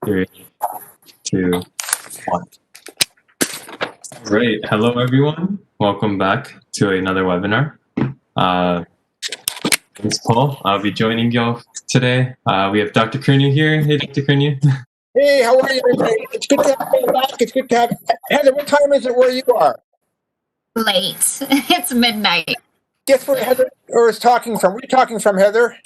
Three, two, one. Great. Hello, everyone. Welcome back to another webinar. Thanks, Paul. I'll be joining you today. We have Dr. Kurnu here. Hey, Dr. Kurnu. Hey, how are you, everybody? It's good to have you back. It's good to have Heather. What time is it where you are? Late. It's midnight. Guess where Heather is talking from? Where are you talking from, Heather?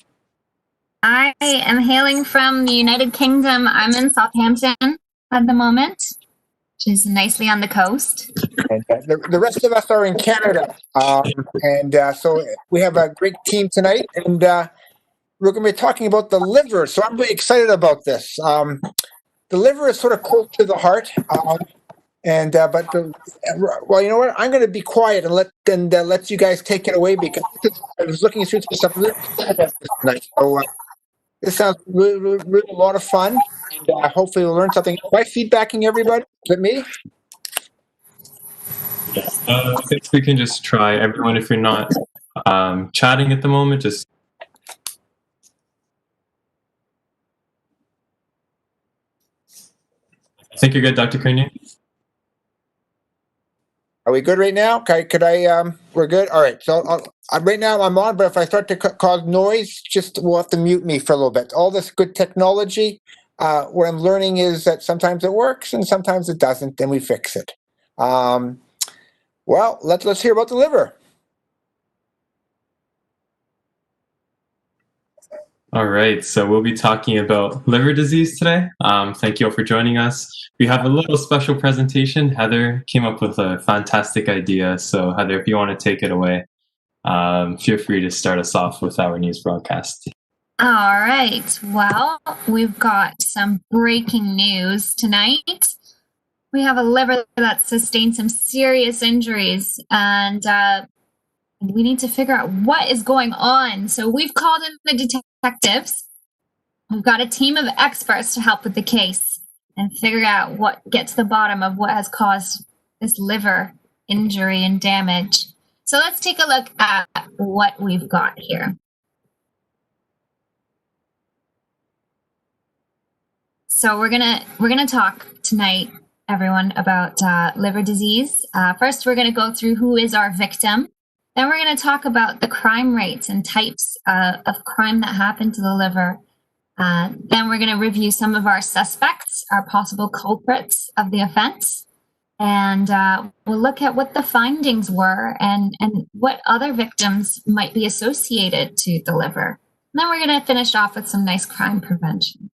I am hailing from the United Kingdom. I'm in Southampton at the moment, which is nicely on the coast. And the rest of us are in Canada. So we have a great team tonight, and we're going to be talking about the liver. So I'm really excited about this. The liver is sort of close to the heart. Well, you know what? I'm going to be quiet and let you guys take it away, because I was looking through some stuff tonight. So this sounds really a lot of fun, and hopefully we'll learn something. Am I feedbacking everybody? Is it me? I think we can just try. Everyone, if you're not chatting at the moment, just... I think you're good, Dr. Kurnu. Are we good right now? Okay, we're good? All right, so right now I'm on, but if I start to cause noise, we'll have to mute me for a little bit. All this good technology, what I'm learning is that sometimes it works and sometimes it doesn't, and we fix it. Well, let's hear about the liver. All right, so we'll be talking about liver disease today. Thank you all for joining us. We have a little special presentation. Heather came up with a fantastic idea. So Heather, if you want to take it away, feel free to start us off with our news broadcast. All right. Well, we've got some breaking news tonight. We have a liver that sustained some serious injuries, and we need to figure out what is going on. So we've called in the detectives. We've got a team of experts to help with the case and figure out get to the bottom of what has caused this liver injury and damage. So let's take a look at what we've got here. So we're gonna talk tonight, everyone, about liver disease. First, we're gonna go through who is our victim. Then we're going to talk about the crime rates and types of crime that happen to the liver. Then we're going to review some of our suspects, our possible culprits of the offense. And we'll look at what the findings were and what other victims might be associated to the liver. And then we're going to finish off with some nice crime prevention.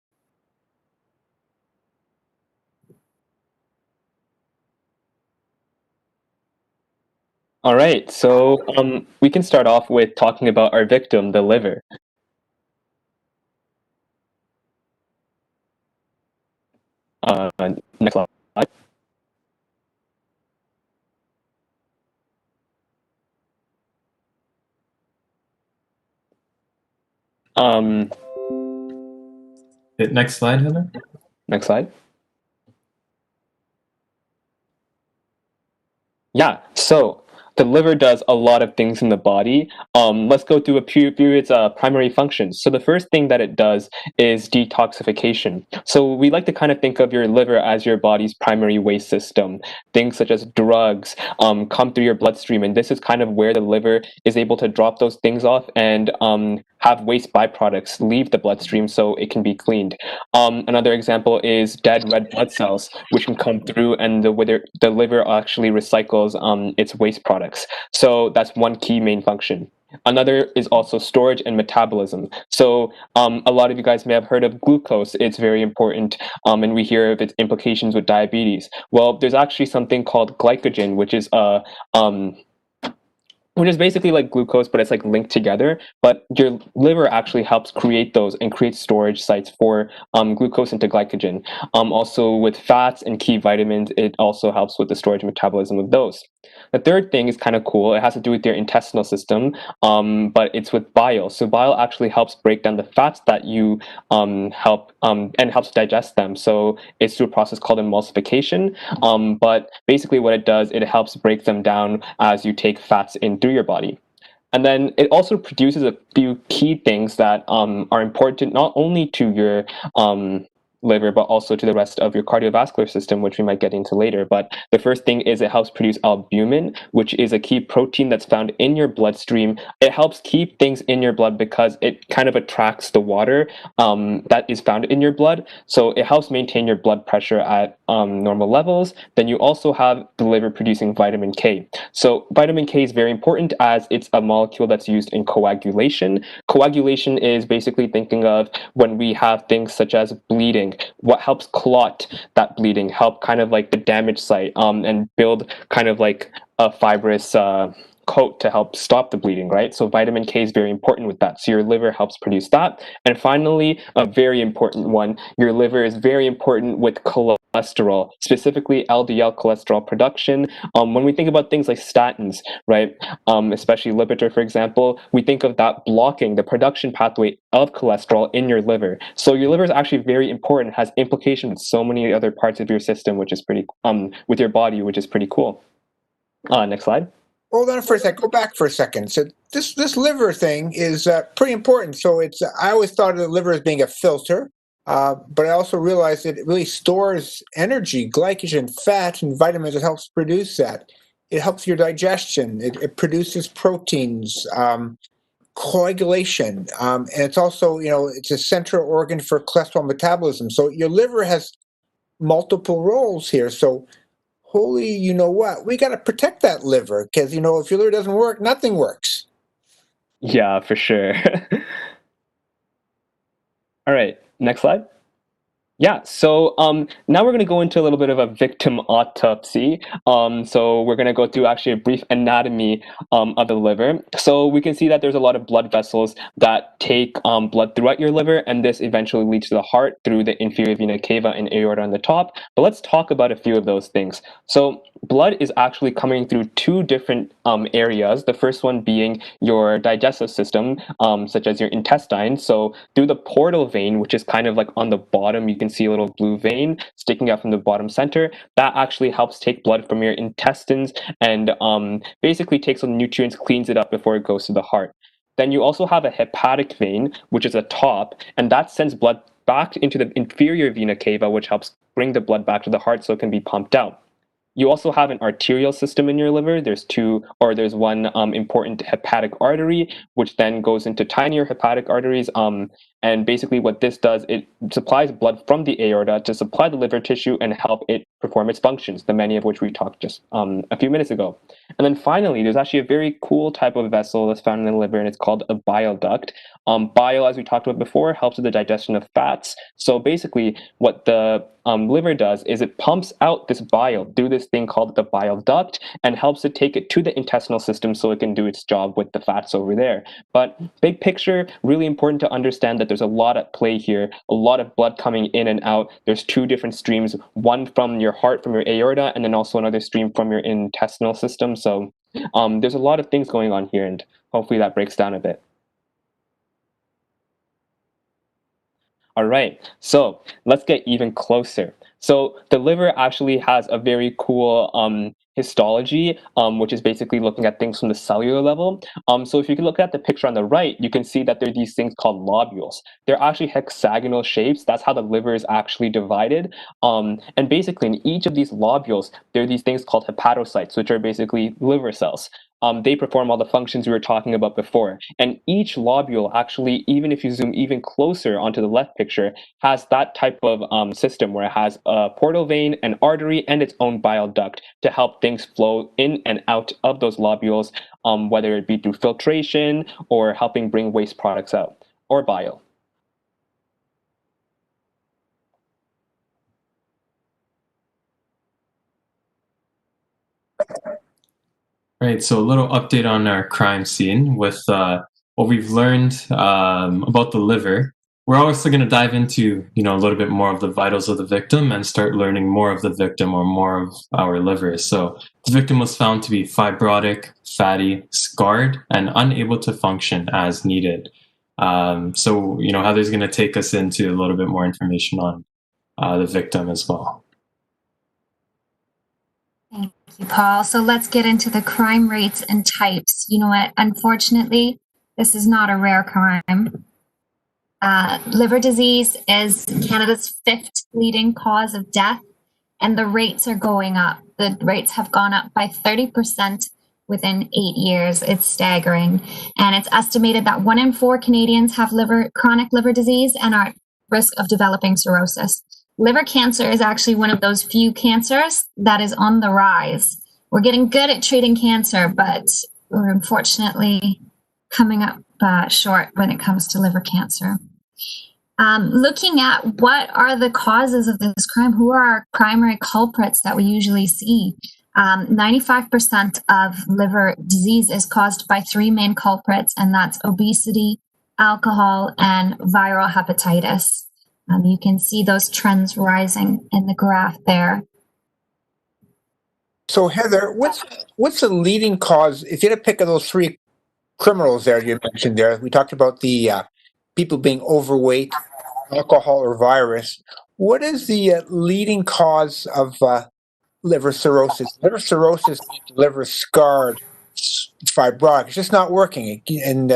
All right, so we can start off with talking about our victim, the liver. Next slide. Next slide, Heather. Next slide. Yeah, so the liver does a lot of things in the body. Let's go through a few of its primary functions. So the first thing that it does is detoxification. So we like to kind of think of your liver as your body's primary waste system. Things such as drugs come through your bloodstream, and this is kind of where the liver is able to drop those things off and have waste byproducts leave the bloodstream so it can be cleaned. Another example is dead red blood cells, which can come through, and the liver actually recycles its waste products. So that's one key main function. Another is also storage and metabolism. So a lot of you guys may have heard of glucose. It's very important, and we hear of its implications with diabetes. Well, there's actually something called glycogen, which is basically like glucose, but it's like linked together. But your liver actually helps create those and create storage sites for glucose into glycogen. Also with fats and key vitamins, it also helps with the storage and metabolism of those. The third thing is kind of cool. It has to do with your intestinal system, but it's with bile. So bile actually helps break down the fats that you and helps digest them. So it's through a process called emulsification. But basically what it does, it helps break them down as you take fats in through your body. And then it also produces a few key things that are important not only to your liver, but also to the rest of your cardiovascular system, which we might get into later. But the first thing is it helps produce albumin, which is a key protein that's found in your bloodstream. It helps keep things in your blood because it kind of attracts the water that is found in your blood. So it helps maintain your blood pressure at normal levels. Then you also have the liver producing vitamin K. So vitamin K is very important as it's a molecule that's used in coagulation. Coagulation is basically thinking of when we have things such as bleeding. What helps clot that bleeding, help kind of like the damaged site, and build kind of like a fibrous coat to help stop the bleeding, right? So vitamin K is very important with that. So your liver helps produce that. And finally, a very important one, your liver is very important with cholesterol, specifically LDL cholesterol production. When we think about things like statins, right, especially Lipitor, for example, we think of that blocking the production pathway of cholesterol in your liver. So your liver is actually very important, has implications with so many other parts of your system, which is pretty, with your body, which is pretty cool. Next slide. Hold on for a sec. Go back for a second. So this liver thing is pretty important. So it's I always thought of the liver as being a filter, but I also realized that it really stores energy, glycogen, fat, and vitamins. It helps produce that. It helps your digestion. It produces proteins, coagulation, and it's also it's a central organ for cholesterol metabolism. So your liver has multiple roles here. So holy, you know what? We got to protect that liver because, if your liver doesn't work, nothing works. Yeah, for sure. All right, next slide. Yeah, so now we're going to go into a little bit of a Victm autopsy. So we're going to go through actually a brief anatomy of the liver. So we can see that there's a lot of blood vessels that take blood throughout your liver, and this eventually leads to the heart through the inferior vena cava and aorta on the top. But let's talk about a few of those things. So blood is actually coming through two different areas. The first one being your digestive system, such as your intestines. So through the portal vein, which is kind of like on the bottom, you can see a little blue vein sticking out from the bottom center. That actually helps take blood from your intestines and basically takes the nutrients, cleans it up before it goes to the heart. Then you also have a hepatic vein, which is a top, and that sends blood back into the inferior vena cava, which helps bring the blood back to the heart so it can be pumped out. You also have an arterial system in your liver. There's one important hepatic artery, which then goes into tinier hepatic arteries. And basically what this does, it supplies blood from the aorta to supply the liver tissue and help it perform its functions, the many of which we talked just a few minutes ago. And then finally, there's actually a very cool type of vessel that's found in the liver, and it's called a bile duct. Bile, as we talked about before, helps with the digestion of fats. So basically what the liver does is it pumps out this bile through this thing called the bile duct and helps it take it to the intestinal system so it can do its job with the fats over there. But big picture, really important to understand that there's a lot at play here, a lot of blood coming in and out. There's two different streams, one from your heart, from your aorta, and then also another stream from your intestinal system. So there's a lot of things going on here, and hopefully that breaks down a bit. All right, so let's get even closer. So the liver actually has a very cool histology, which is basically looking at things from the cellular level. So if you can look at the picture on the right, you can see that there are these things called lobules. They're actually hexagonal shapes. That's how the liver is actually divided. And basically in each of these lobules, there are these things called hepatocytes, which are basically liver cells. They perform all the functions we were talking about before. And each lobule actually, even if you zoom even closer onto the left picture, has that type of system where it has a portal vein, an artery, and its own bile duct to help things flow in and out of those lobules, whether it be through filtration or helping bring waste products out, or bile. Right, so a little update on our crime scene with what we've learned about the liver. We're also going to dive into, a little bit more of the vitals of the victim and start learning more of the victim or more of our liver. So the victim was found to be fibrotic, fatty, scarred, and unable to function as needed. So, Heather's going to take us into a little bit more information on the victim as well. Thank you, Paul. So let's get into the crime rates and types. You know what? Unfortunately, this is not a rare crime. Liver disease is Canada's 5th leading cause of death, and the rates are going up. The rates have gone up by 30% within 8 years. It's staggering. And it's estimated that 1 in 4 Canadians have chronic liver disease and are at risk of developing cirrhosis. Liver cancer is actually one of those few cancers that is on the rise. We're getting good at treating cancer, but we're unfortunately coming up short when it comes to liver cancer. Looking at what are the causes of this crime, who are our primary culprits that we usually see, 95% of liver disease is caused by 3 main culprits, and that's obesity, alcohol, and viral hepatitis. You can see those trends rising in the graph there. So Heather, what's the leading cause? If you had to pick of those 3 criminals there you mentioned there, we talked about the people being overweight, alcohol, or virus. What is the leading cause of liver cirrhosis? Liver cirrhosis means liver scarred, fibrotic. It's just not working, and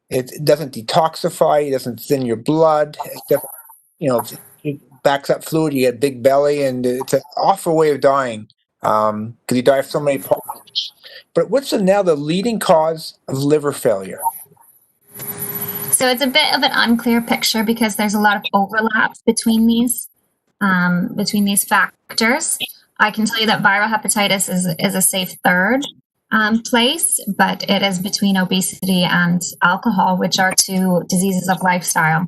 it doesn't detoxify. It doesn't thin your blood. It backs up fluid. You get a big belly, and it's an awful way of dying because you die of so many problems. But what's now the leading cause of liver failure? So it's a bit of an unclear picture because there's a lot of overlaps between these factors. I can tell you that viral hepatitis is a safe third place, but it is between obesity and alcohol, which are 2 diseases of lifestyle,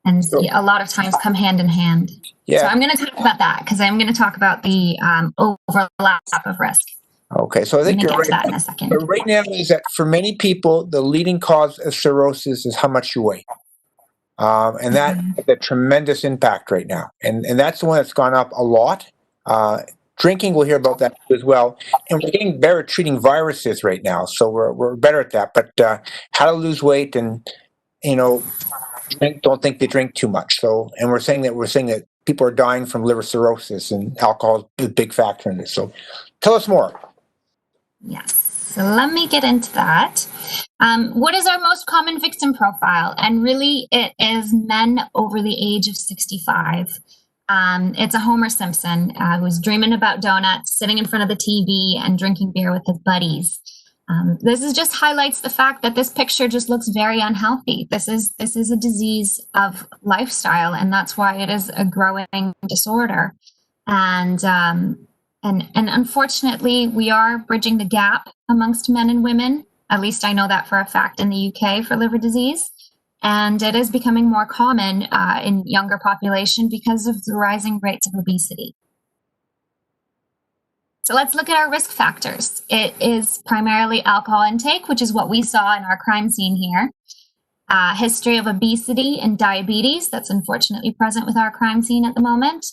and a lot of times come hand in hand. Yeah. So I'm going to talk about that because I'm going to talk about the overlap of risk. Okay, so I think you're right. That in a second. But right now is that for many people, the leading cause of cirrhosis is how much you weigh. And that has a tremendous impact right now. And that's the one that's gone up a lot. Drinking, we'll hear about that as well. And we're getting better at treating viruses right now. So we're better at that. But how to lose weight and, don't think they drink too much. So, and we're saying that people are dying from liver cirrhosis, and alcohol is a big factor in this. So tell us more. Yes, so let me get into that. What is our most common victim profile? And really, it is men over the age of 65. It's a Homer Simpson who's dreaming about donuts, sitting in front of the TV, and drinking beer with his buddies. This just highlights the fact that this picture just looks very unhealthy. This is a disease of lifestyle, and that's why it is a growing disorder. And unfortunately, we are bridging the gap amongst men and women. At least I know that for a fact in the UK for liver disease. And it is becoming more common in younger population because of the rising rates of obesity. So let's look at our risk factors. It is primarily alcohol intake, which is what we saw in our crime scene here. History of obesity and diabetes, that's unfortunately present with our crime scene at the moment.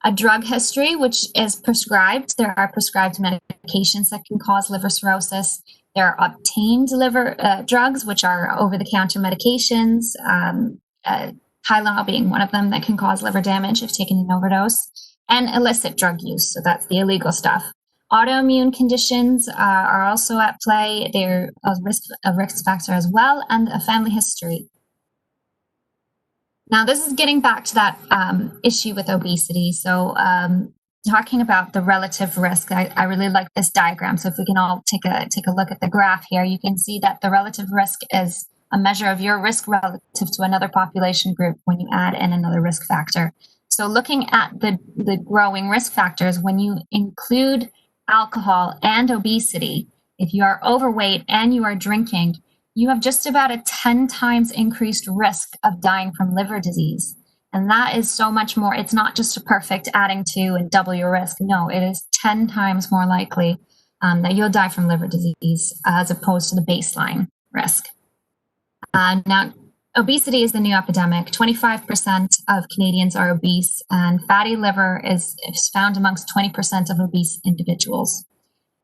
A drug history, which is prescribed. There are prescribed medications that can cause liver cirrhosis. There are obtained liver drugs, which are over-the-counter medications, Tylenol being one of them that can cause liver damage if taken in overdose, and illicit drug use. So that's the illegal stuff. Autoimmune conditions are also at play. They're a risk factor as well, and a family history. Now, this is getting back to that issue with obesity. So talking about the relative risk, I really like this diagram. So if we can all take a look at the graph here, you can see that the relative risk is a measure of your risk relative to another population group when you add in another risk factor. So looking at the growing risk factors, when you include alcohol and obesity, if you are overweight and you are drinking, you have just about a 10 times increased risk of dying from liver disease. And that is so much more. It's not just a perfect adding to and double your risk. No, it is 10 times more likely that you'll die from liver disease as opposed to the baseline risk. Now, obesity is the new epidemic. 25% of Canadians are obese, and fatty liver is found amongst 20% of obese individuals.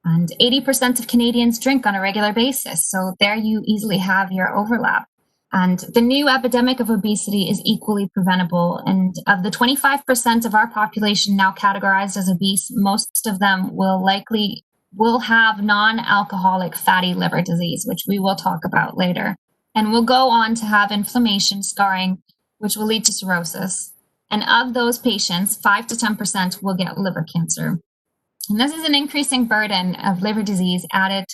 And 80% of Canadians drink on a regular basis. So there you easily have your overlap. And the new epidemic of obesity is equally preventable. And of the 25% of our population now categorized as obese, most of them will have non-alcoholic fatty liver disease, which we will talk about later. and will go on to have inflammation, scarring, which will lead to cirrhosis. And of those patients, 5 to 10% will get liver cancer. And this is an increasing burden of liver disease added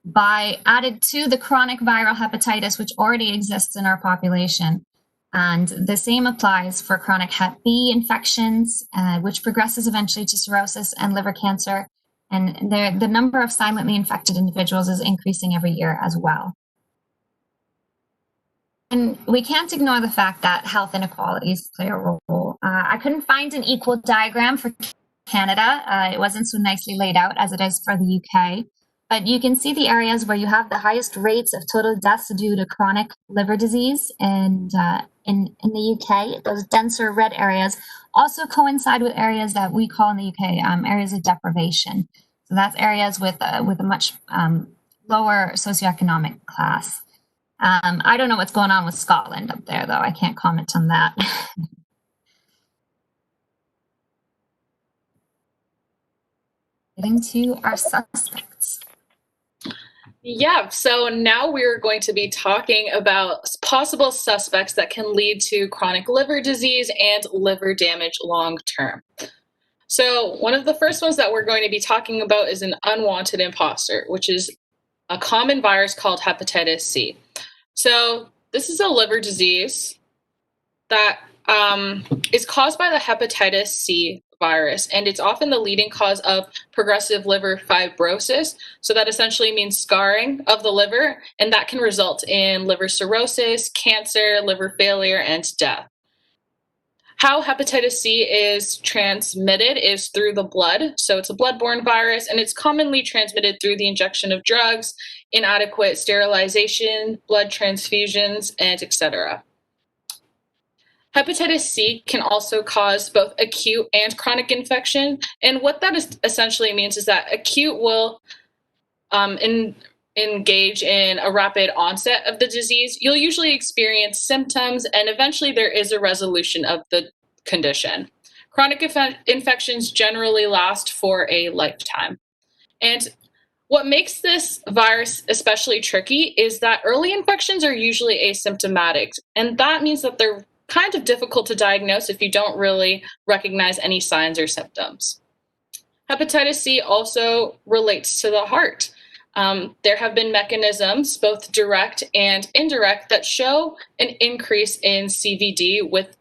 to the chronic viral hepatitis, which already exists in our population. And the same applies for chronic Hep B infections, which progresses eventually to cirrhosis and liver cancer. And the number of silently infected individuals is increasing every year as well. And we can't ignore the fact that health inequalities play a role. I couldn't find an equal diagram for Canada. It wasn't so nicely laid out as it is for the UK. But you can see the areas where you have the highest rates of total deaths due to chronic liver disease. And in the UK, those denser red areas also coincide with areas that we call in the UK areas of deprivation. So that's areas with a much lower socioeconomic class. I don't know what's going on with Scotland up there, though. I can't comment on that. Getting to our suspects. Yeah, so now we're going to be talking about possible suspects that can lead to chronic liver disease and liver damage long term. So one of the first ones that we're going to be talking about is an unwanted imposter, which is a common virus called hepatitis C. So this is a liver disease that is caused by the hepatitis C virus, and it's often the leading cause of progressive liver fibrosis. So that essentially means scarring of the liver, and that can result in liver cirrhosis, cancer, liver failure, and death. How hepatitis C is transmitted is through the blood. So it's a bloodborne virus, and it's commonly transmitted through the injection of drugs, inadequate sterilization, blood transfusions, and etc. Hepatitis C can also cause both acute and chronic infection. And what that essentially means is that acute will engage in a rapid onset of the disease. You'll usually experience symptoms, and eventually there is a resolution of the condition. Chronic infections generally last for a lifetime. And what makes this virus especially tricky is that early infections are usually asymptomatic, and that means that they're kind of difficult to diagnose if you don't really recognize any signs or symptoms. Hepatitis C also relates to the heart. There have been mechanisms, both direct and indirect, that show an increase in CVD with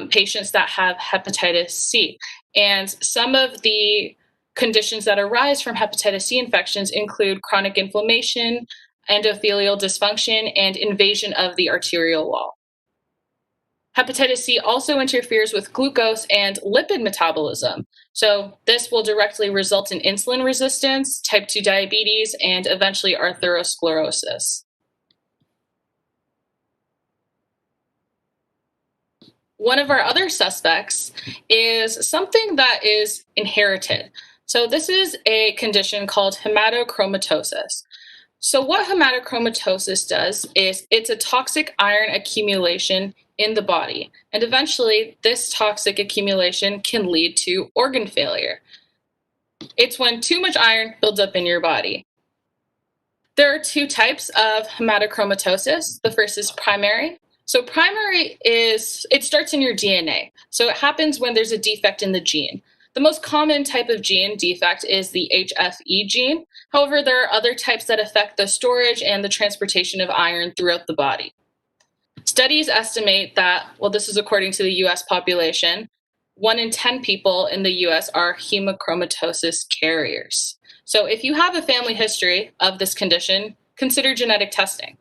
patients that have hepatitis C. And some of the conditions that arise from hepatitis C infections include chronic inflammation, endothelial dysfunction, and invasion of the arterial wall. Hepatitis C also interferes with glucose and lipid metabolism. So this will directly result in insulin resistance, type 2 diabetes, and eventually atherosclerosis. One of our other suspects is something that is inherited. So this is a condition called hematochromatosis. So what hematochromatosis does is it's a toxic iron accumulation in the body. And eventually, this toxic accumulation can lead to organ failure. It's when too much iron builds up in your body. There are two types of hematochromatosis. The first is primary. So primary it starts in your DNA. So it happens when there's a defect in the gene. The most common type of gene defect is the HFE gene. However, there are other types that affect the storage and the transportation of iron throughout the body. Studies estimate that, well, this is according to the US population, 1 in 10 people in the US are hemochromatosis carriers. So if you have a family history of this condition, consider genetic testing.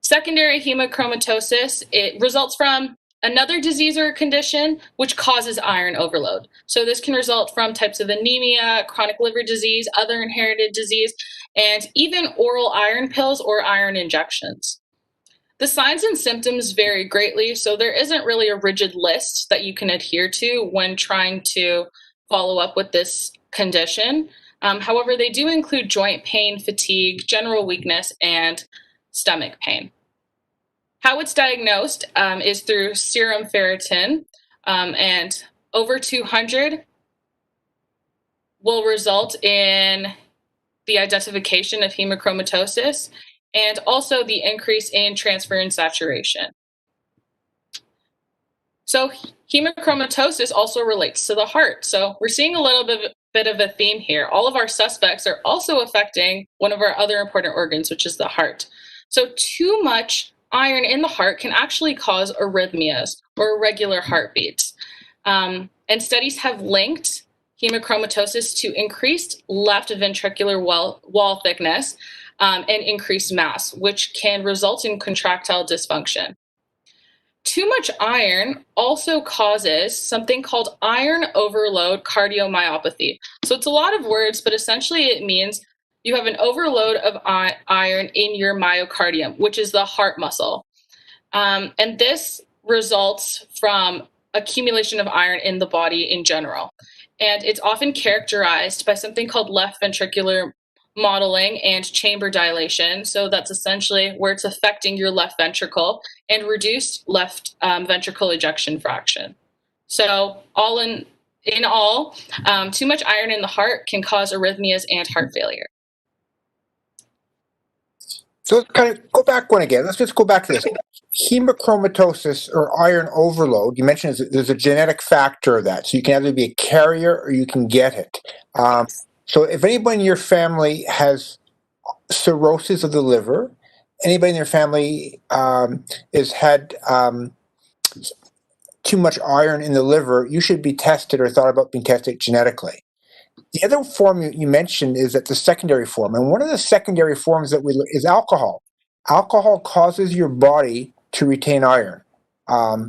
Secondary hemochromatosis, it results from another disease or condition which causes iron overload. So this can result from types of anemia, chronic liver disease, other inherited disease, and even oral iron pills or iron injections. The signs and symptoms vary greatly, so there isn't really a rigid list that you can adhere to when trying to follow up with this condition. However, they do include joint pain, fatigue, general weakness, and stomach pain. How it's diagnosed is through serum ferritin, and over 200 will result in the identification of hemochromatosis. and also the increase in transferrin saturation. So hemochromatosis also relates to the heart. So we're seeing a little bit of a theme here. All of our suspects are also affecting one of our other important organs, which is the heart. So too much iron in the heart can actually cause arrhythmias or irregular heartbeats. And studies have linked hemochromatosis to increased left ventricular wall thickness and increased mass, which can result in contractile dysfunction. Too much iron also causes something called iron overload cardiomyopathy. So it's a lot of words, but essentially it means you have an overload of iron in your myocardium, which is the heart muscle. And this results from accumulation of iron in the body in general. And it's often characterized by something called left ventricular modeling and chamber dilation. So that's essentially where it's affecting your left ventricle, and reduced left ventricle ejection fraction. So all in all, too much iron in the heart can cause arrhythmias and heart failure. So let's kind of go back one again. Let's just go back to this. Hemochromatosis or iron overload, you mentioned there's a genetic factor of that. So you can either be a carrier or you can get it. So if anybody in your family has cirrhosis of the liver, anybody in your family has had too much iron in the liver, you should be tested or thought about being tested genetically. The other form you mentioned is that the secondary form, and one of the secondary forms that is alcohol. Alcohol causes your body to retain iron.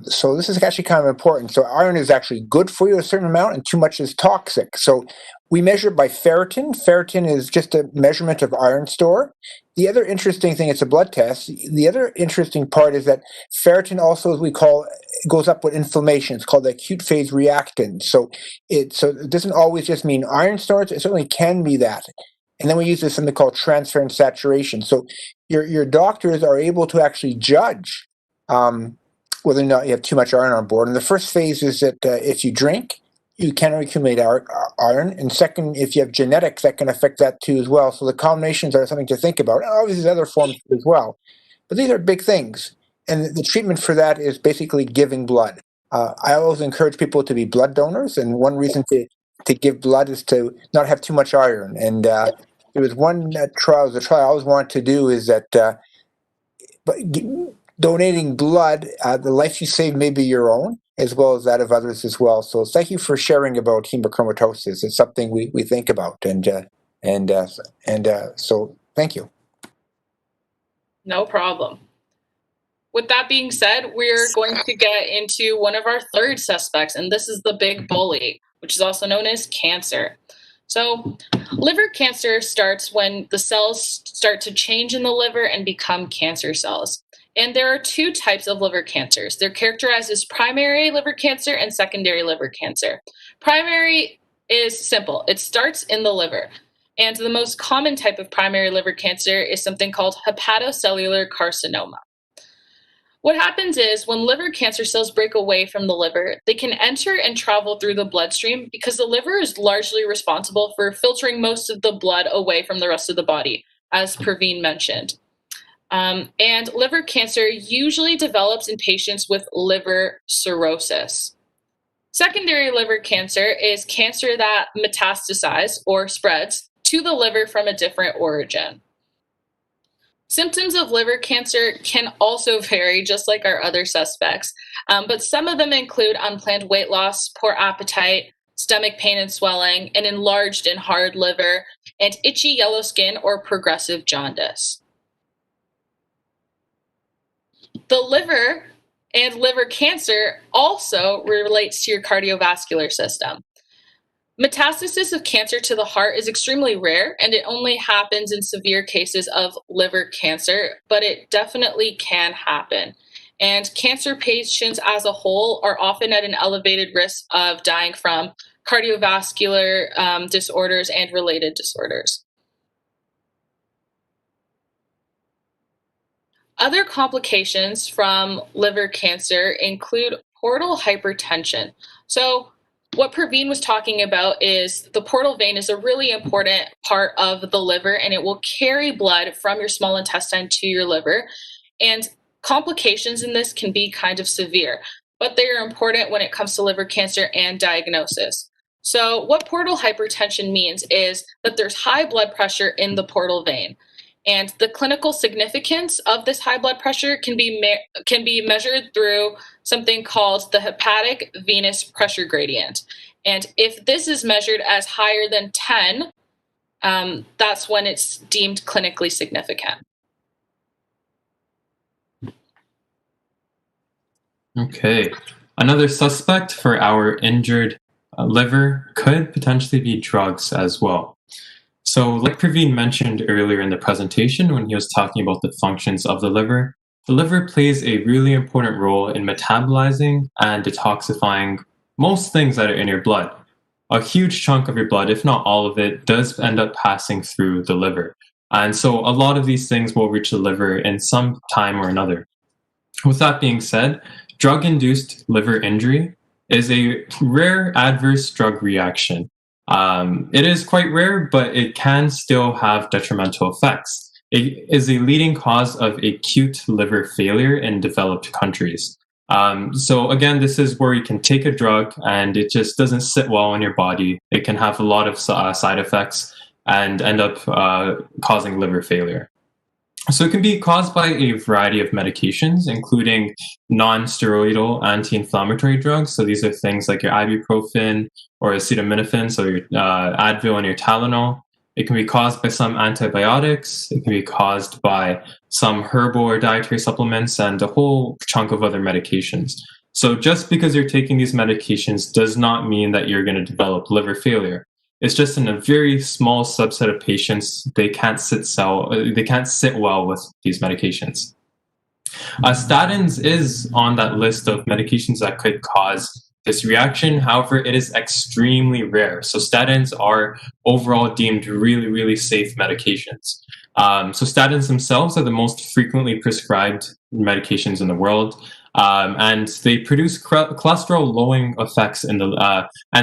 So this is actually kind of important. So iron is actually good for you a certain amount, and too much is toxic. So we measure by ferritin. Ferritin is just a measurement of iron store. The other interesting thing, it's a blood test. The other interesting part is that ferritin also, as we call, goes up with inflammation. It's called the acute phase reactant. So it doesn't always just mean iron stores. It certainly can be that. And then we use this something called transferrin saturation. So your doctors are able to actually judge whether or not you have too much iron on board. And the first phase is that if you drink, you can accumulate iron. And second, if you have genetics, that can affect that too as well. So the combinations are something to think about. And obviously, there's other forms as well. But these are big things. And the treatment for that is basically giving blood. I always encourage people to be blood donors. And one reason to give blood is to not have too much iron. And there was one trial, the trial I always wanted to do is that donating blood, the life you save may be your own, as well as that of others as well. So thank you for sharing about hemochromatosis. It's something we think about, and so thank you. No problem. With that being said, we're going to get into one of our third suspects, and this is the big bully, which is also known as cancer. So liver cancer starts when the cells start to change in the liver and become cancer cells. And there are two types of liver cancers. They're characterized as primary liver cancer and secondary liver cancer. Primary is simple. It starts in the liver. And the most common type of primary liver cancer is something called hepatocellular carcinoma. What happens is when liver cancer cells break away from the liver, they can enter and travel through the bloodstream because the liver is largely responsible for filtering most of the blood away from the rest of the body, as Praveen mentioned. And liver cancer usually develops in patients with liver cirrhosis. Secondary liver cancer is cancer that metastasizes or spreads to the liver from a different origin. Symptoms of liver cancer can also vary, just like our other suspects, but some of them include unplanned weight loss, poor appetite, stomach pain and swelling, an enlarged and hard liver, and itchy yellow skin or progressive jaundice. The liver and liver cancer also relates to your cardiovascular system. Metastasis of cancer to the heart is extremely rare, and it only happens in severe cases of liver cancer, but it definitely can happen. And cancer patients as a whole are often at an elevated risk of dying from cardiovascular disorders and related disorders. Other complications from liver cancer include portal hypertension. So what Praveen was talking about is the portal vein is a really important part of the liver, and it will carry blood from your small intestine to your liver. And complications in this can be kind of severe, but they are important when it comes to liver cancer and diagnosis. So what portal hypertension means is that there's high blood pressure in the portal vein. And the clinical significance of this high blood pressure can be measured through something called the hepatic venous pressure gradient. And if this is measured as higher than 10, that's when it's deemed clinically significant. Okay. Another suspect for our injured liver could potentially be drugs as well. So, like Praveen mentioned earlier in the presentation when he was talking about the functions of the liver plays a really important role in metabolizing and detoxifying most things that are in your blood. A huge chunk of your blood, if not all of it, does end up passing through the liver. And so a lot of these things will reach the liver in some time or another. With that being said, drug-induced liver injury is a rare adverse drug reaction. It is quite rare, but it can still have detrimental effects. It is a leading cause of acute liver failure in developed countries. So again, this is where you can take a drug and it just doesn't sit well in your body. It can have a lot of side effects and end up causing liver failure. So it can be caused by a variety of medications, including non-steroidal anti-inflammatory drugs. So these are things like your ibuprofen or acetaminophen, so your Advil and your Tylenol. It can be caused by some antibiotics. It can be caused by some herbal or dietary supplements and a whole chunk of other medications. So just because you're taking these medications does not mean that you're going to develop liver failure. It's just in a very small subset of patients, they can't sit well with these medications. Statins is on that list of medications that could cause this reaction. However, it is extremely rare. So statins are overall deemed really, really safe medications. So statins themselves are the most frequently prescribed medications in the world. And they produce cholesterol-lowering effects and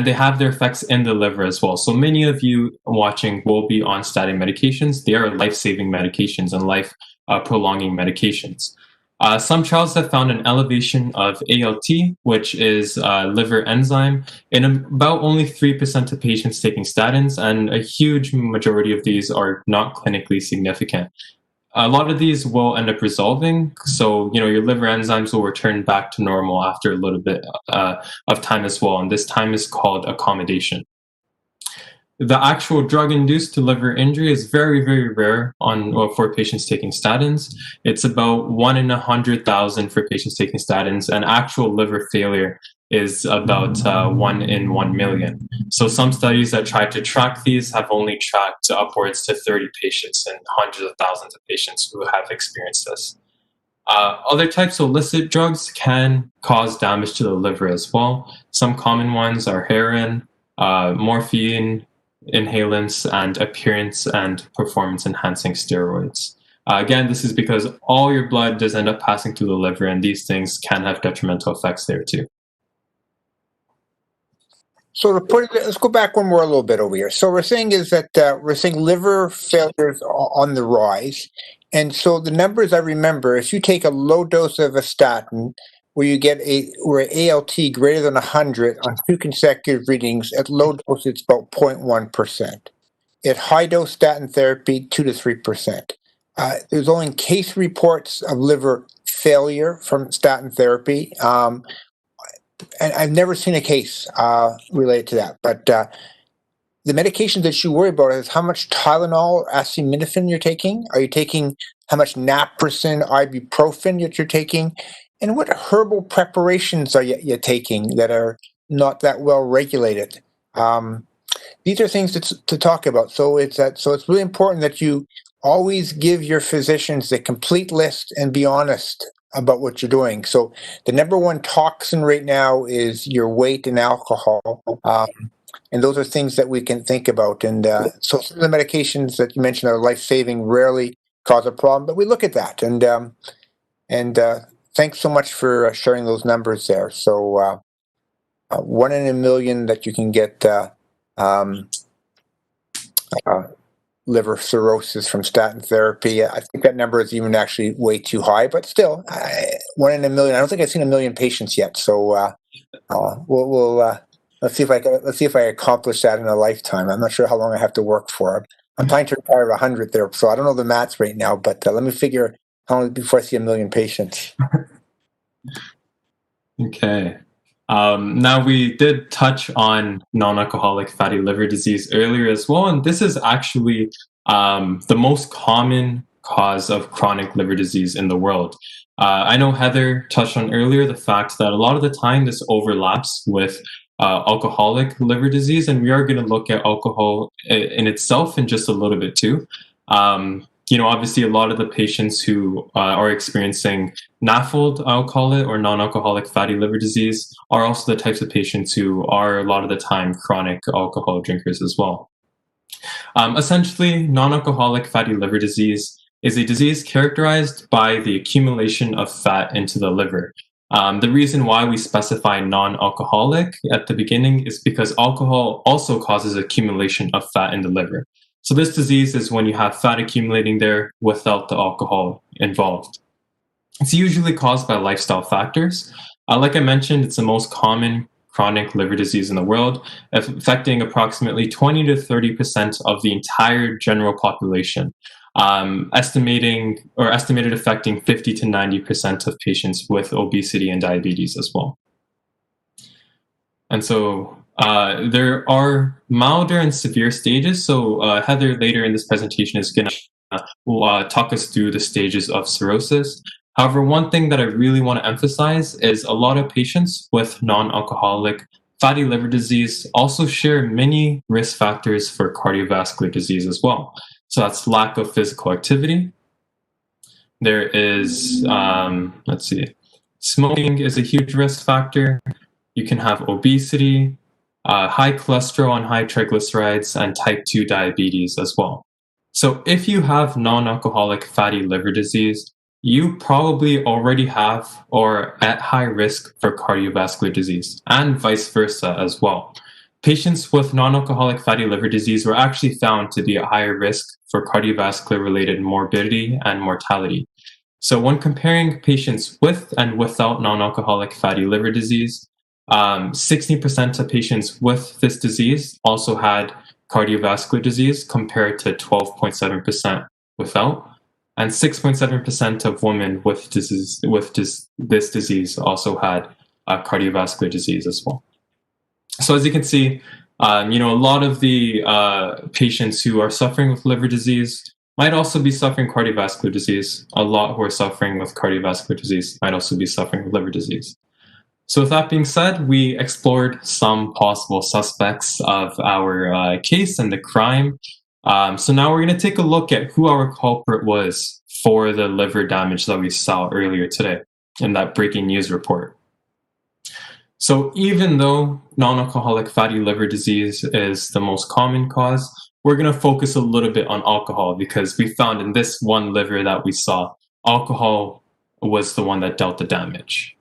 they have their effects in the liver as well. So many of you watching will be on statin medications. They are life-saving medications and life-prolonging medications. Some trials have found an elevation of ALT, which is liver enzyme, in about only 3% of patients taking statins, and a huge majority of these are not clinically significant. A lot of these will end up resolving, so your liver enzymes will return back to normal after a little bit of time as well, and this time is called accommodation. The actual drug-induced liver injury is very, very rare for patients taking statins. It's about 1 in 100,000 for patients taking statins, and actual liver failure is about 1 in 1 million. So some studies that tried to track these have only tracked upwards to 30 patients and hundreds of thousands of patients who have experienced this. Other types of illicit drugs can cause damage to the liver as well. Some common ones are heroin, morphine, inhalants, and appearance and performance enhancing steroids. Again, this is because all your blood does end up passing through the liver, and these things can have detrimental effects there too. So let's go back one more a little bit over here. So we're saying liver failure is on the rise. And so the numbers I remember, if you take a low dose of a statin, where you get where ALT greater than 100 on 2 consecutive readings, at low dose it's about 0.1%. At high dose statin therapy, 2 to 3%. There's only case reports of liver failure from statin therapy. And I've never seen a case related to that. But the medications that you worry about is how much Tylenol, acetaminophen you're taking. Are you taking how much naproxen, ibuprofen that you're taking? And what herbal preparations are you taking that are not that well regulated? These are things to talk about. So it's really important that you always give your physicians the complete list and be honest about what you're doing. So the number one toxin right now is your weight and alcohol. And those are things that we can think about. And so some of the medications that you mentioned are life-saving, rarely cause a problem, but we look at that. And thanks so much for sharing those numbers there. So 1 in a million that you can get liver cirrhosis from statin therapy. I think that number is even actually way too high, but still, 1 in a million. I don't think I've seen a million patients yet. So let's see if I accomplish that in a lifetime. I'm not sure how long I have to work for. I'm planning to retire at 100 there, so I don't know the maths right now. But let me figure how long before I see a million patients. Okay. Now, we did touch on non-alcoholic fatty liver disease earlier as well, and this is actually the most common cause of chronic liver disease in the world. I know Heather touched on earlier the fact that a lot of the time this overlaps with alcoholic liver disease, and we are going to look at alcohol in itself in just a little bit too. Obviously, a lot of the patients who are experiencing NAFLD, I'll call it, or non-alcoholic fatty liver disease, are also the types of patients who are a lot of the time chronic alcohol drinkers as well. Essentially, non-alcoholic fatty liver disease is a disease characterized by the accumulation of fat into the liver. The reason why we specify non-alcoholic at the beginning is because alcohol also causes accumulation of fat in the liver. So this disease is when you have fat accumulating there without the alcohol involved. It's usually caused by lifestyle factors. Like I mentioned, it's the most common chronic liver disease in the world, affecting approximately 20 to 30% of the entire general population, estimated affecting 50 to 90% of patients with obesity and diabetes as well. And so there are milder and severe stages. So Heather later in this presentation is going to talk us through the stages of cirrhosis. However, one thing that I really want to emphasize is a lot of patients with non-alcoholic fatty liver disease also share many risk factors for cardiovascular disease as well. So that's lack of physical activity. There is, smoking is a huge risk factor. You can have obesity, high cholesterol and high triglycerides, and type 2 diabetes as well. So if you have non-alcoholic fatty liver disease, you probably already have or at high risk for cardiovascular disease, and vice versa as well. Patients with non-alcoholic fatty liver disease were actually found to be at higher risk for cardiovascular-related morbidity and mortality. So when comparing patients with and without non-alcoholic fatty liver disease, 60% of patients with this disease also had cardiovascular disease compared to 12.7% without, and 6.7% of women with this disease also had cardiovascular disease as well. So as you can see, a lot of the patients who are suffering with liver disease might also be suffering cardiovascular disease. A lot who are suffering with cardiovascular disease might also be suffering with liver disease. So with that being said, we explored some possible suspects of our case and the crime. So now we're going to take a look at who our culprit was for the liver damage that we saw earlier today in that breaking news report. So even though non-alcoholic fatty liver disease is the most common cause, we're going to focus a little bit on alcohol because we found in this one liver that we saw, alcohol was the one that dealt the damage.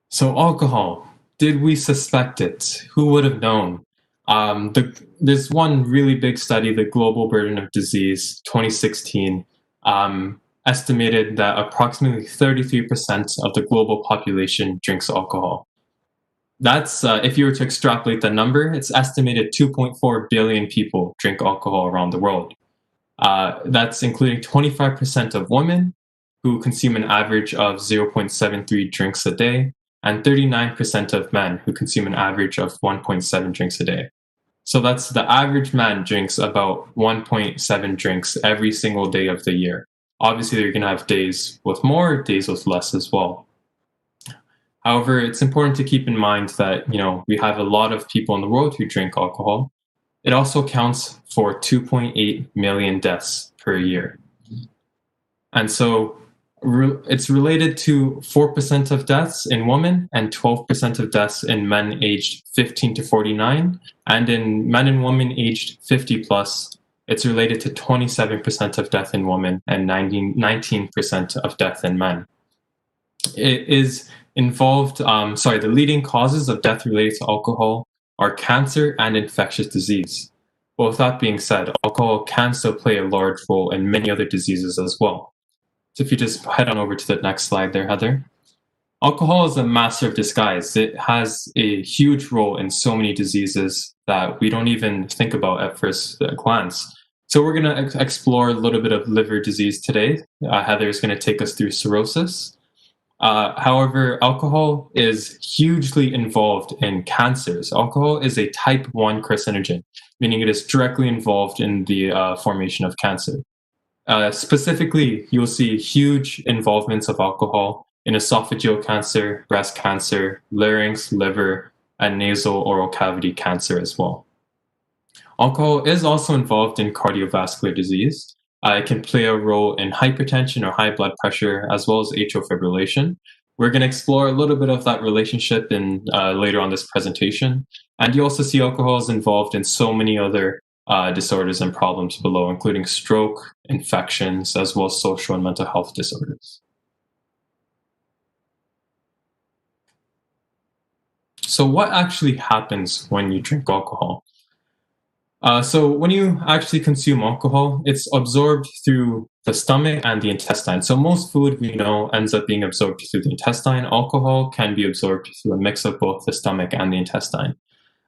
So alcohol, did we suspect it? Who would have known? There's one really big study, the Global Burden of Disease 2016, estimated that approximately 33% of the global population drinks alcohol. That's, if you were to extrapolate the number, it's estimated 2.4 billion people drink alcohol around the world. That's including 25% of women who consume an average of 0.73 drinks a day, and 39% of men who consume an average of 1.7 drinks a day. So that's the average man drinks about 1.7 drinks every single day of the year. Obviously, you're going to have days with more, days with less as well. However, it's important to keep in mind that, we have a lot of people in the world who drink alcohol. It also accounts for 2.8 million deaths per year. And so it's related to 4% of deaths in women and 12% of deaths in men aged 15 to 49. And in men and women aged 50 plus, it's related to 27% of death in women and 19% of death in men. It is the leading causes of death related to alcohol are cancer and infectious disease. But with that being said, alcohol can still play a large role in many other diseases as well. So if you just head on over to the next slide there, Heather. Alcohol is a master of disguise. It has a huge role in so many diseases that we don't even think about at first glance. So we're going to explore a little bit of liver disease today. Heather is going to take us through cirrhosis. However, alcohol is hugely involved in cancers. Alcohol is a type 1 carcinogen, meaning it is directly involved in the formation of cancer. Specifically, you'll see huge involvements of alcohol in esophageal cancer, breast cancer, larynx, liver, and nasal oral cavity cancer as well. Alcohol is also involved in cardiovascular disease. It can play a role in hypertension or high blood pressure, as well as atrial fibrillation. We're going to explore a little bit of that relationship in later on this presentation. And you also see alcohol is involved in so many other disorders and problems below, including stroke, infections, as well as social and mental health disorders. So what actually happens when you drink alcohol? So when you actually consume alcohol, it's absorbed through the stomach and the intestine. So most food we know ends up being absorbed through the intestine. Alcohol can be absorbed through a mix of both the stomach and the intestine.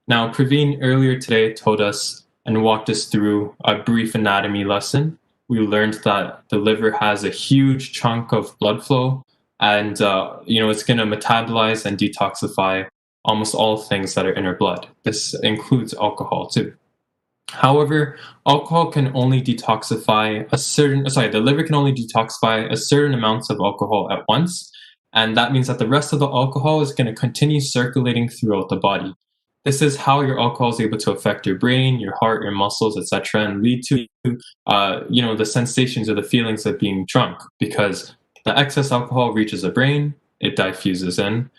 Now, Praveen earlier today told us and walked us through a brief anatomy lesson. We learned that the liver has a huge chunk of blood flow, and it's going to metabolize and detoxify almost all things that are in our blood. This includes alcohol too. However, alcohol can only detoxify the liver can only detoxify a certain amount of alcohol at once, and that means that the rest of the alcohol is going to continue circulating throughout the body. This is how your alcohol is able to affect your brain, your heart, your muscles, etc., and lead to the sensations or the feelings of being drunk, because the excess alcohol reaches the brain, it diffuses in.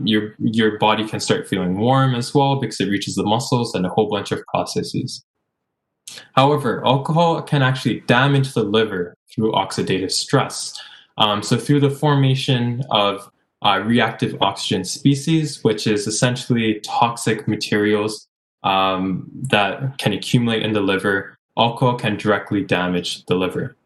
Your body can start feeling warm as well because it reaches the muscles and a whole bunch of processes. However, alcohol can actually damage the liver through oxidative stress. So through the formation of reactive oxygen species, which is essentially toxic materials that can accumulate in the liver, alcohol can directly damage the liver.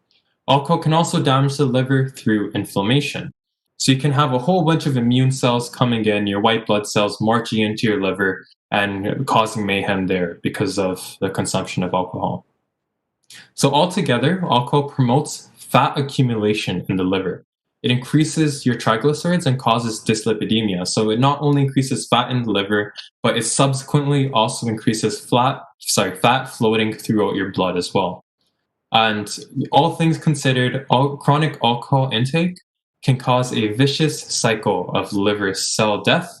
Alcohol can also damage the liver through inflammation. So you can have a whole bunch of immune cells coming in, your white blood cells marching into your liver and causing mayhem there because of the consumption of alcohol. So altogether, alcohol promotes fat accumulation in the liver. It increases your triglycerides and causes dyslipidemia. So it not only increases fat in the liver, but it subsequently also increases fat floating throughout your blood as well. And all things considered, chronic alcohol intake can cause a vicious cycle of liver cell death.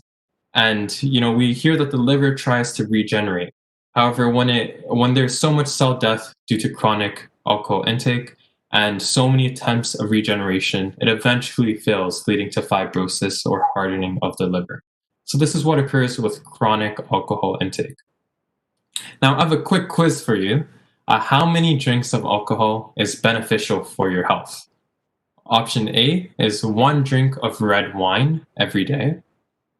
And we hear that the liver tries to regenerate. However, when there's so much cell death due to chronic alcohol intake and so many attempts of regeneration, it eventually fails, leading to fibrosis or hardening of the liver. So this is what occurs with chronic alcohol intake. Now, I have a quick quiz for you. How many drinks of alcohol is beneficial for your health? Option A is 1 drink of red wine every day.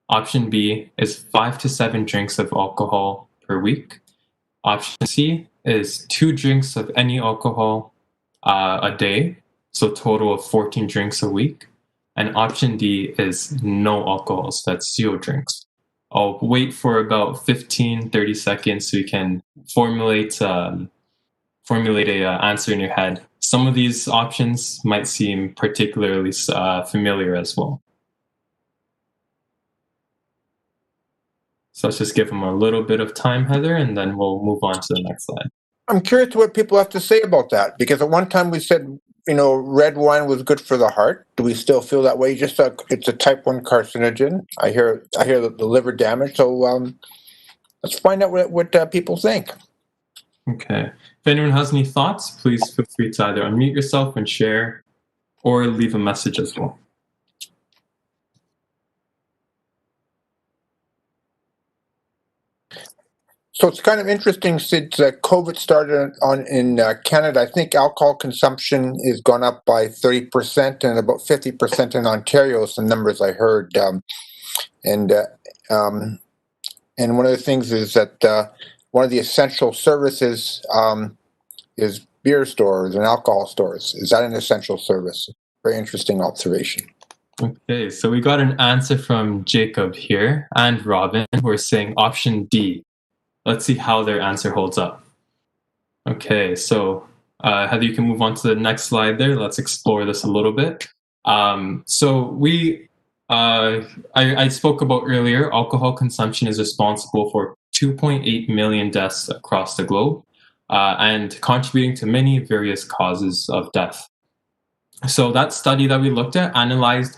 Option B is 5 to 7 drinks of alcohol per week. Option C is 2 drinks of any alcohol a day, so a total of 14 drinks a week. And option D is no alcohol, so that's 0 drinks. I'll wait for about 15-30 seconds so you can formulate an answer in your head. Some of these options might seem particularly familiar as well. So let's just give them a little bit of time, Heather, and then we'll move on to the next slide. I'm curious what people have to say about that, because at one time we said, red wine was good for the heart. Do we still feel that way? Just it's a type 1 carcinogen. I hear the liver damage. So let's find out what people think. Okay. If anyone has any thoughts, please feel free to either unmute yourself and share or leave a message as well. So it's kind of interesting since COVID started in Canada. I think alcohol consumption has gone up by 30% and about 50% in Ontario. Some numbers I heard, and one of the things is that one of the essential services is beer stores and alcohol stores. Is that an essential service? Very interesting observation. Okay, so we got an answer from Jacob here and Robin, who are saying option D. Let's see how their answer holds up. Okay, so Heather, you can move on to the next slide there. Let's explore this a little bit. I spoke about earlier, alcohol consumption is responsible for 2.8 million deaths across the globe and contributing to many various causes of death. So that study that we looked at analyzed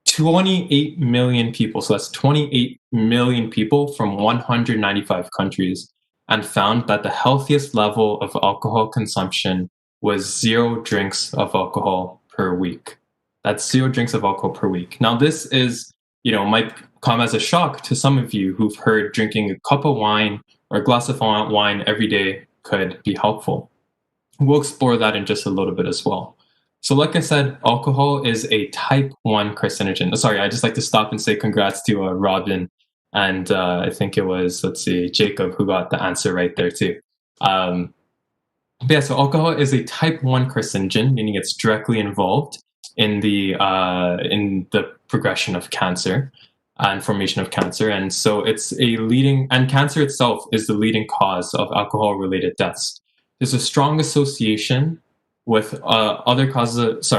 28 million people. So that's 28 million people from 195 countries and found that the healthiest level of alcohol consumption was 0 drinks of alcohol per week. That's 0 drinks of alcohol per week. Now, this is, might come as a shock to some of you who've heard drinking a cup of wine or a glass of wine every day could be helpful. We'll explore that in just a little bit as well. So like I said, alcohol is a type 1 carcinogen. Sorry, I just like to stop and say congrats to Robin. And I think it was, Jacob who got the answer right there too. But yeah, so alcohol is a type 1 carcinogen, meaning it's directly involved in the progression of cancer and formation of cancer. And so it's and cancer itself is the leading cause of alcohol-related deaths. There's a strong association with other causes.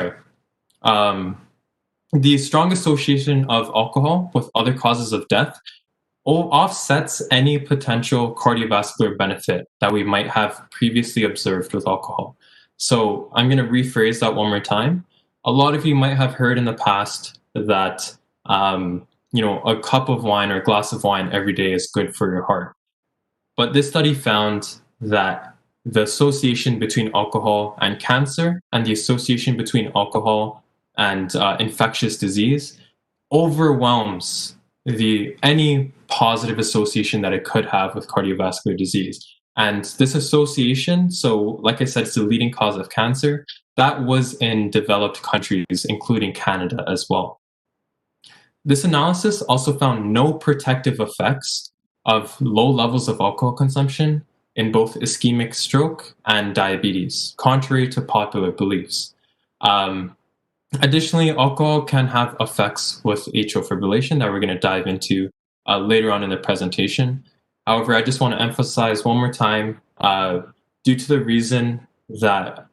The strong association of alcohol with other causes of death offsets any potential cardiovascular benefit that we might have previously observed with alcohol. So I'm going to rephrase that one more time. A lot of you might have heard in the past that a cup of wine or a glass of wine every day is good for your heart. But this study found that the association between alcohol and cancer and the association between alcohol and infectious disease overwhelms any positive association that it could have with cardiovascular disease. And this association, so like I said, it's the leading cause of cancer, that was in developed countries, including Canada as well. This analysis also found no protective effects of low levels of alcohol consumption in both ischemic stroke and diabetes, contrary to popular beliefs. Additionally, alcohol can have effects with atrial fibrillation that we're going to dive into later on in the presentation. However, I just want to emphasize one more time, due to the reason that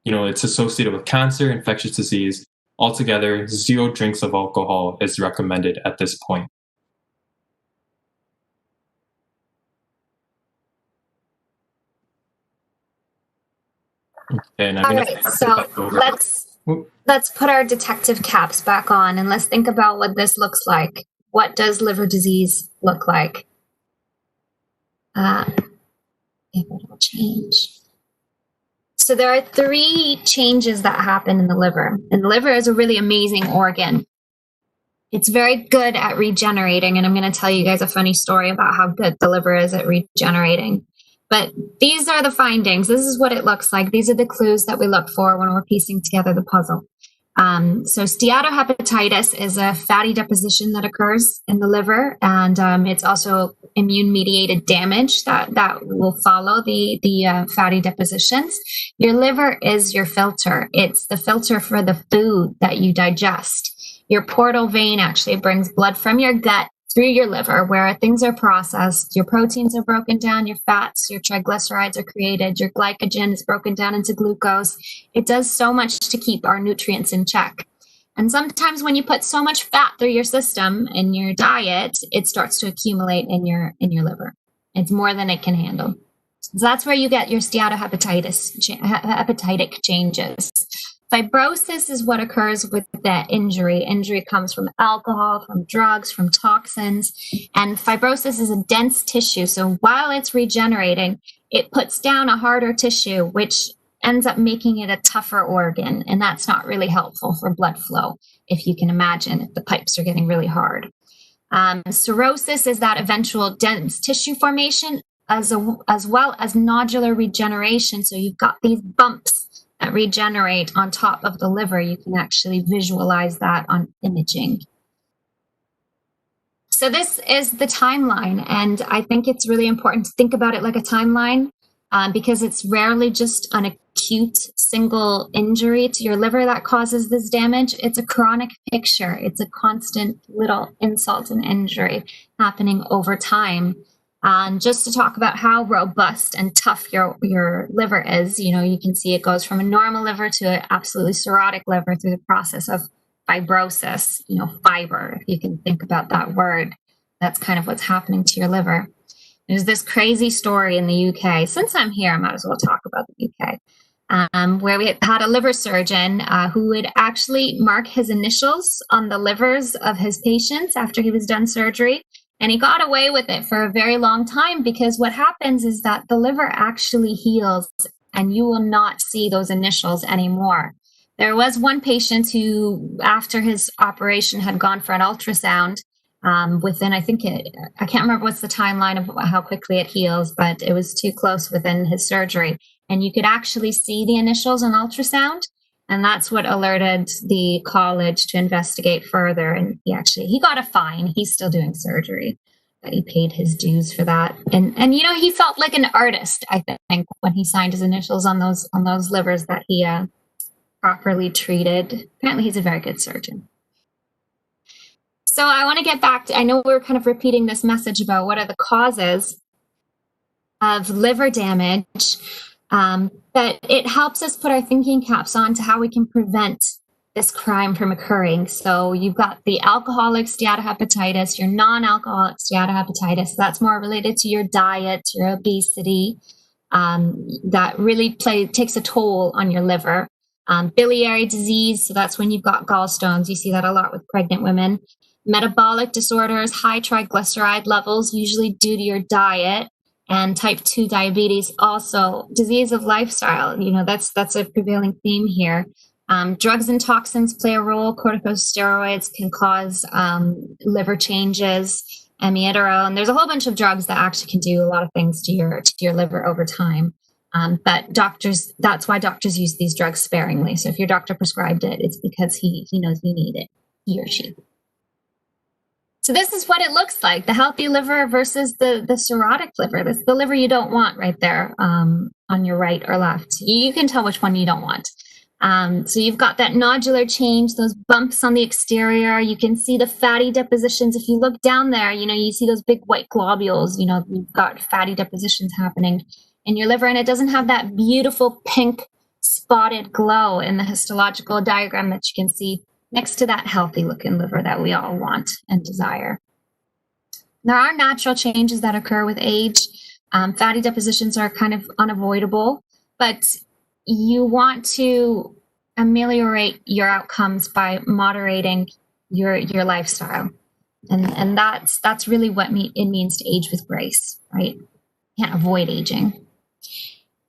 it's associated with cancer, infectious disease, altogether 0 drinks of alcohol is recommended at this point. And all right, so let's put our detective caps back on and let's think about what this looks like. What does liver disease look like? If it'll change. So there are 3 changes that happen in the liver. And the liver is a really amazing organ. It's very good at regenerating. And I'm going to tell you guys a funny story about how good the liver is at regenerating. But these are the findings. This is what it looks like. These are the clues that we look for when we're piecing together the puzzle. So steatohepatitis is a fatty deposition that occurs in the liver, and it's also immune-mediated damage that will follow the fatty depositions. Your liver is your filter. It's the filter for the food that you digest. Your portal vein actually brings blood from your gut through your liver, where things are processed, your proteins are broken down, your fats, your triglycerides are created, your glycogen is broken down into glucose. It does so much to keep our nutrients in check. And sometimes when you put so much fat through your system in your diet, it starts to accumulate in your liver. It's more than it can handle. So that's where you get your steatohepatitic changes. Fibrosis is what occurs with that injury. Injury comes from alcohol, from drugs, from toxins, and fibrosis is a dense tissue. So while it's regenerating, it puts down a harder tissue, which ends up making it a tougher organ, and that's not really helpful for blood flow, if you can imagine, if the pipes are getting really hard. Cirrhosis is that eventual dense tissue formation, as well as nodular regeneration. So you've got these bumps that regenerate on top of the liver. You can actually visualize that on imaging. So this is the timeline, and I think it's really important to think about it like a timeline, because it's rarely just an acute single injury to your liver that causes this damage. It's a chronic picture. It's a constant little insult and injury happening over time. Just to talk about how robust and tough your liver is, you can see it goes from a normal liver to an absolutely cirrhotic liver through the process of fibrosis, fiber, if you can think about that word. That's kind of what's happening to your liver. There's this crazy story in the UK. Since I'm here, I might as well talk about the UK, where we had a liver surgeon who would actually mark his initials on the livers of his patients after he was done surgery. And he got away with it for a very long time, because what happens is that the liver actually heals and you will not see those initials anymore. There was one patient who, after his operation, had gone for an ultrasound within, I can't remember what's the timeline of how quickly it heals, but it was too close within his surgery. And you could actually see the initials on ultrasound. And that's what alerted the college to investigate further. And he got a fine. He's still doing surgery, but he paid his dues for that. And he felt like an artist, I think, when he signed his initials on those livers that he properly treated. Apparently he's a very good surgeon. So I want to get back to, I know we're kind of repeating this message about what are the causes of liver damage, but it helps us put our thinking caps on to how we can prevent this crime from occurring. So you've got the alcoholic steatohepatitis, your non-alcoholic steatohepatitis. That's more related to your diet, your obesity, that really takes a toll on your liver. Biliary disease, so that's when you've got gallstones. You see that a lot with pregnant women. Metabolic disorders, high triglyceride levels, usually due to your diet. And type 2 diabetes, also disease of lifestyle. That's a prevailing theme here. Drugs and toxins play a role. Corticosteroids can cause liver changes, amiodarone. There's a whole bunch of drugs that actually can do a lot of things to your liver over time. But that's why doctors use these drugs sparingly. So if your doctor prescribed it, it's because he knows you need it, he or she. So this is what it looks like, the healthy liver versus the cirrhotic liver. That's the liver you don't want right there on your right or left. You can tell which one you don't want. So you've got that nodular change, those bumps on the exterior. You can see the fatty depositions. If you look down there, you see those big white globules. You've got fatty depositions happening in your liver, and it doesn't have that beautiful pink spotted glow in the histological diagram that you can see next to that healthy looking liver that we all want and desire. There are natural changes that occur with age. Fatty depositions are kind of unavoidable, but you want to ameliorate your outcomes by moderating your lifestyle. And that's really what it means to age with grace, right? You can't avoid aging.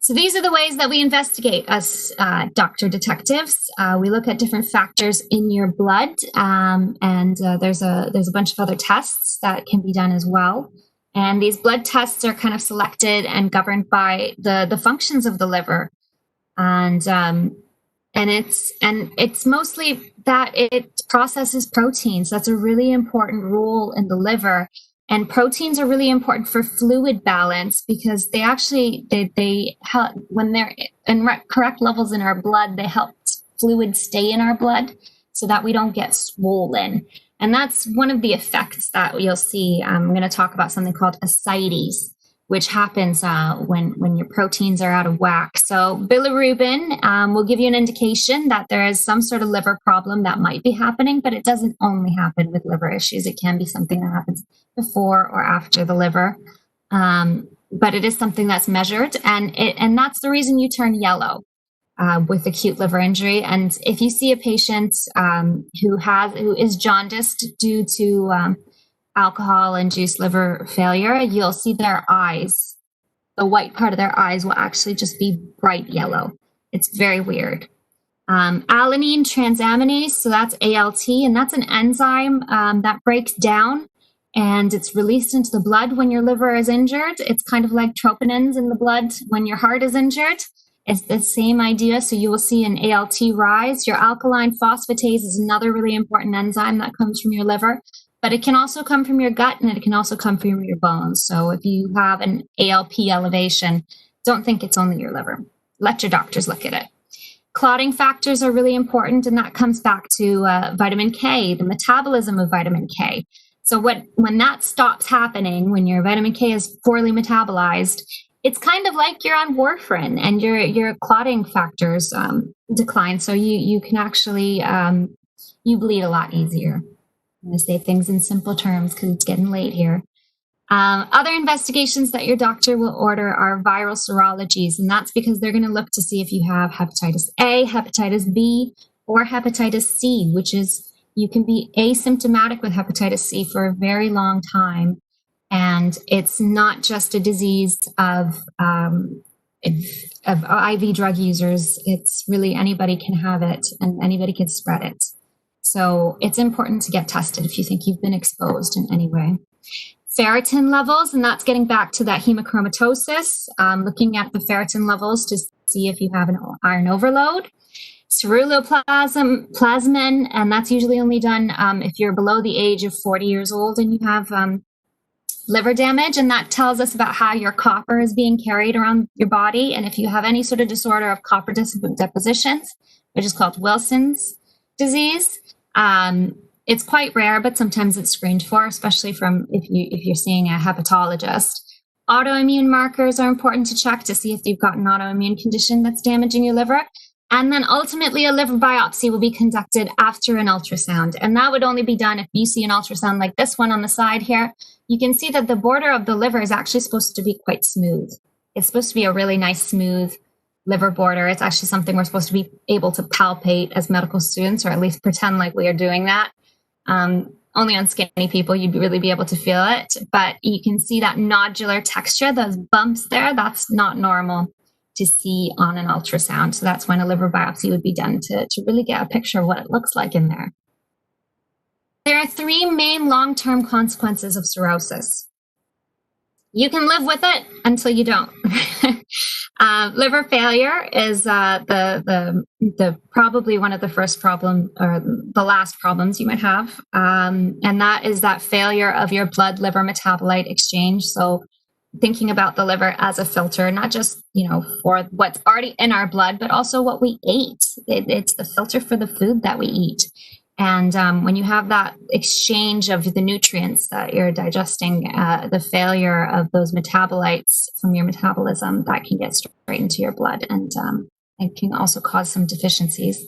So these are the ways that we investigate as doctor detectives. We look at different factors in your blood, and there's a bunch of other tests that can be done as well. And these blood tests are kind of selected and governed by the functions of the liver, and it's mostly that it processes proteins. That's a really important role in the liver. And proteins are really important for fluid balance, because they help when they're in correct levels in our blood. They help fluid stay in our blood so that we don't get swollen. And that's one of the effects that you'll see. I'm going to talk about something called ascites, which happens when your proteins are out of whack. So bilirubin will give you an indication that there is some sort of liver problem that might be happening, but it doesn't only happen with liver issues. It can be something that happens before or after the liver, but it is something that's measured, and that's the reason you turn yellow with acute liver injury. And if you see a patient who is jaundiced due to alcohol-induced liver failure, you'll see their eyes, the white part of their eyes will actually just be bright yellow. It's very weird. Alanine transaminase, so that's ALT, and that's an enzyme that breaks down and it's released into the blood when your liver is injured. It's kind of like troponins in the blood when your heart is injured. It's the same idea. So you will see an ALT rise. Your alkaline phosphatase is another really important enzyme that comes from your liver, but it can also come from your gut and it can also come from your bones. So if you have an ALP elevation, don't think it's only your liver. Let your doctors look at it. Clotting factors are really important, and that comes back to vitamin K, the metabolism of vitamin K. So when that stops happening, when your vitamin K is poorly metabolized, it's kind of like you're on warfarin and your clotting factors decline. So you can actually, you bleed a lot easier. I'm going to say things in simple terms because it's getting late here. Other investigations that your doctor will order are viral serologies, and that's because they're going to look to see if you have hepatitis A, hepatitis B, or hepatitis C, which is you can be asymptomatic with hepatitis C for a very long time. And it's not just a disease of IV drug users. It's really anybody can have it and anybody can spread it. So it's important to get tested if you think you've been exposed in any way. Ferritin levels, and that's getting back to that hemochromatosis, looking at the ferritin levels to see if you have an iron overload. Ceruloplasmin, and that's usually only done if you're below the age of 40 years old and you have liver damage, and that tells us about how your copper is being carried around your body. And if you have any sort of disorder of copper depositions, which is called Wilson's disease, it's quite rare, but sometimes it's screened for, especially if you're seeing a hepatologist. Autoimmune markers are important to check to see if you've got an autoimmune condition that's damaging your liver. And then ultimately a liver biopsy will be conducted after an ultrasound. And that would only be done if you see an ultrasound like this one on the side here. You can see that the border of the liver is actually supposed to be quite smooth. It's supposed to be a really nice, smooth liver border. It's actually something we're supposed to be able to palpate as medical students, or at least pretend like we are doing that. Only on skinny people you'd really be able to feel it, but you can see that nodular texture, those bumps there, that's not normal to see on an ultrasound. So that's when a liver biopsy would be done to really get a picture of what it looks like in there. There are three main long-term consequences of cirrhosis. You can live with it until you don't. Liver failure is the probably one of the first problem or the last problems you might have, and that is that failure of your blood-liver metabolite exchange. So thinking about the liver as a filter, not just for what's already in our blood, but also what we ate. It's the filter for the food that we eat. And when you have that exchange of the nutrients that you're digesting, the failure of those metabolites from your metabolism, that can get straight into your blood, and it can also cause some deficiencies.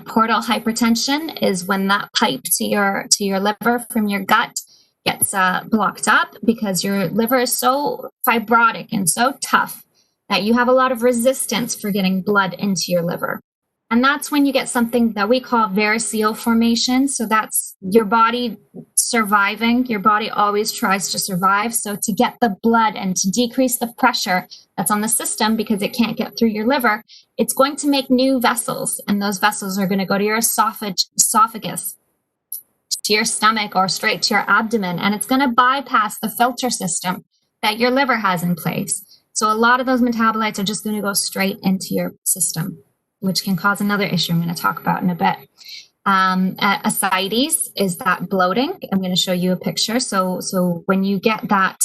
Portal hypertension is when that pipe to your liver from your gut gets blocked up because your liver is so fibrotic and so tough that you have a lot of resistance for getting blood into your liver. And that's when you get something that we call variceal formation. So that's your body surviving. Your body always tries to survive. So to get the blood and to decrease the pressure that's on the system because it can't get through your liver, it's going to make new vessels. And those vessels are going to go to your esophagus, to your stomach, or straight to your abdomen. And it's going to bypass the filter system that your liver has in place. So a lot of those metabolites are just going to go straight into your system, which can cause another issue I'm going to talk about in a bit. Ascites is that bloating. I'm going to show you a picture. So when you get that,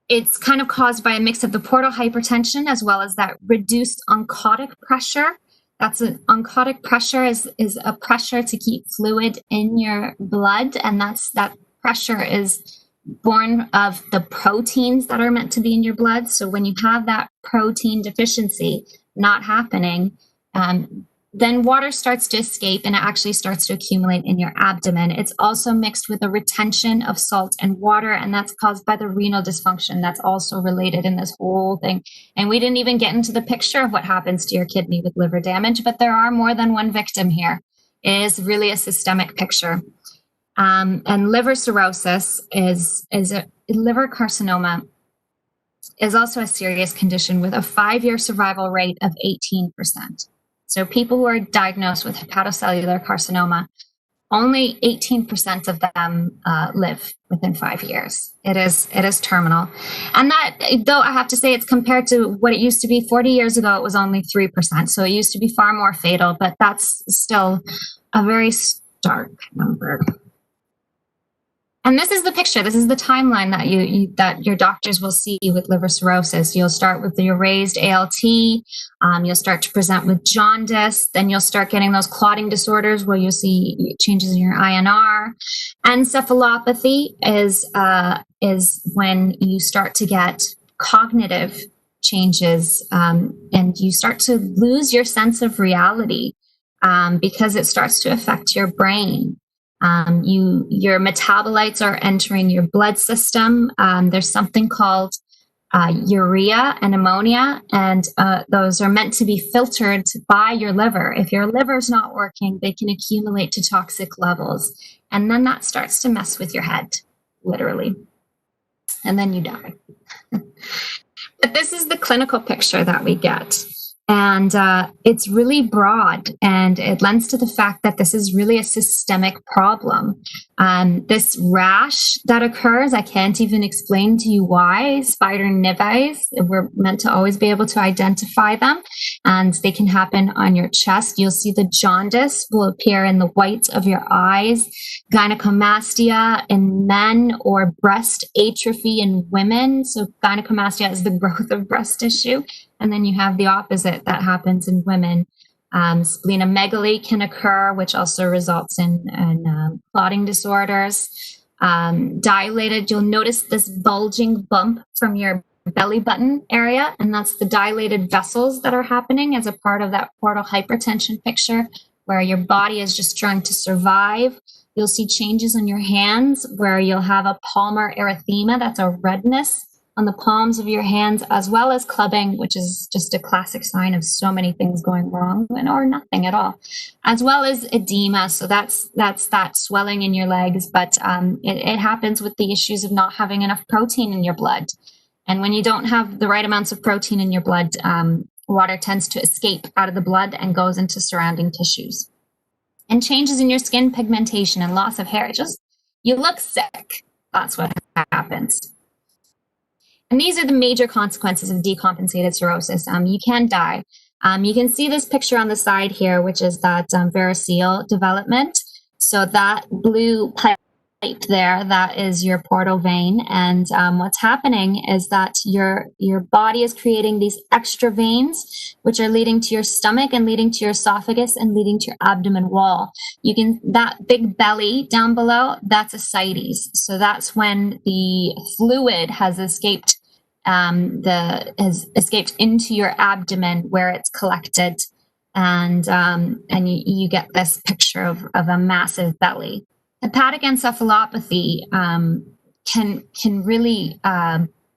it's kind of caused by a mix of the portal hypertension as well as that reduced oncotic pressure. Oncotic pressure is a pressure to keep fluid in your blood, and that pressure is born of the proteins that are meant to be in your blood. So when you have that protein deficiency not happening, then water starts to escape and it actually starts to accumulate in your abdomen. It's also mixed with a retention of salt and water, and that's caused by the renal dysfunction. That's also related in this whole thing. And we didn't even get into the picture of what happens to your kidney with liver damage, but there are more than one victim here. It is really a systemic picture. And liver cirrhosis is a liver carcinoma is also a serious condition with a 5-year survival rate of 18%. So people who are diagnosed with hepatocellular carcinoma only 18% of them live within 5 years. It is terminal. And that, though, I have to say, it's compared to what it used to be 40 years ago, it was only 3%. So it used to be far more fatal, but that's still a very stark number. And this is the picture. This is the timeline that that your doctors will see with liver cirrhosis. You'll start with your raised ALT. You'll start to present with jaundice. Then you'll start getting those clotting disorders where you'll see changes in your INR. Encephalopathy is when you start to get cognitive changes, and you start to lose your sense of reality because it starts to affect your brain. Your metabolites are entering your blood system. There's something called urea and ammonia, and those are meant to be filtered by your liver. If your liver's not working, they can accumulate to toxic levels, and then that starts to mess with your head, literally, and then you die. But this is the clinical picture that we get. And it's really broad, and it lends to the fact that this is really a systemic problem. This rash that occurs, I can't even explain to you why. Spider nevi, we're meant to always be able to identify them, and they can happen on your chest. You'll see the jaundice will appear in the whites of your eyes, gynecomastia in men, or breast atrophy in women. So gynecomastia is the growth of breast tissue. And then you have the opposite that happens in women. Splenomegaly can occur, which also results in clotting disorders. Dilated, you'll notice this bulging bump from your belly button area, and that's the dilated vessels that are happening as a part of that portal hypertension picture, where your body is just trying to survive. You'll see changes on your hands where you'll have a palmar erythema, that's a redness on the palms of your hands, as well as clubbing, which is just a classic sign of so many things going wrong or nothing at all, as well as edema. So that's that swelling in your legs, but it happens with the issues of not having enough protein in your blood. And when you don't have the right amounts of protein in your blood, water tends to escape out of the blood and goes into surrounding tissues. And changes in your skin pigmentation and loss of hair. You look sick. That's what happens. And these are the major consequences of decompensated cirrhosis. You can die. You can see this picture on the side here, which is that variceal development. So that blue pipe there, that is your portal vein. And what's happening is that your body is creating these extra veins, which are leading to your stomach and leading to your esophagus and leading to your abdomen wall. That big belly down below, that's ascites. So that's when the fluid has escaped into your abdomen where it's collected, and you get this picture of a massive belly. Hepatic encephalopathy can really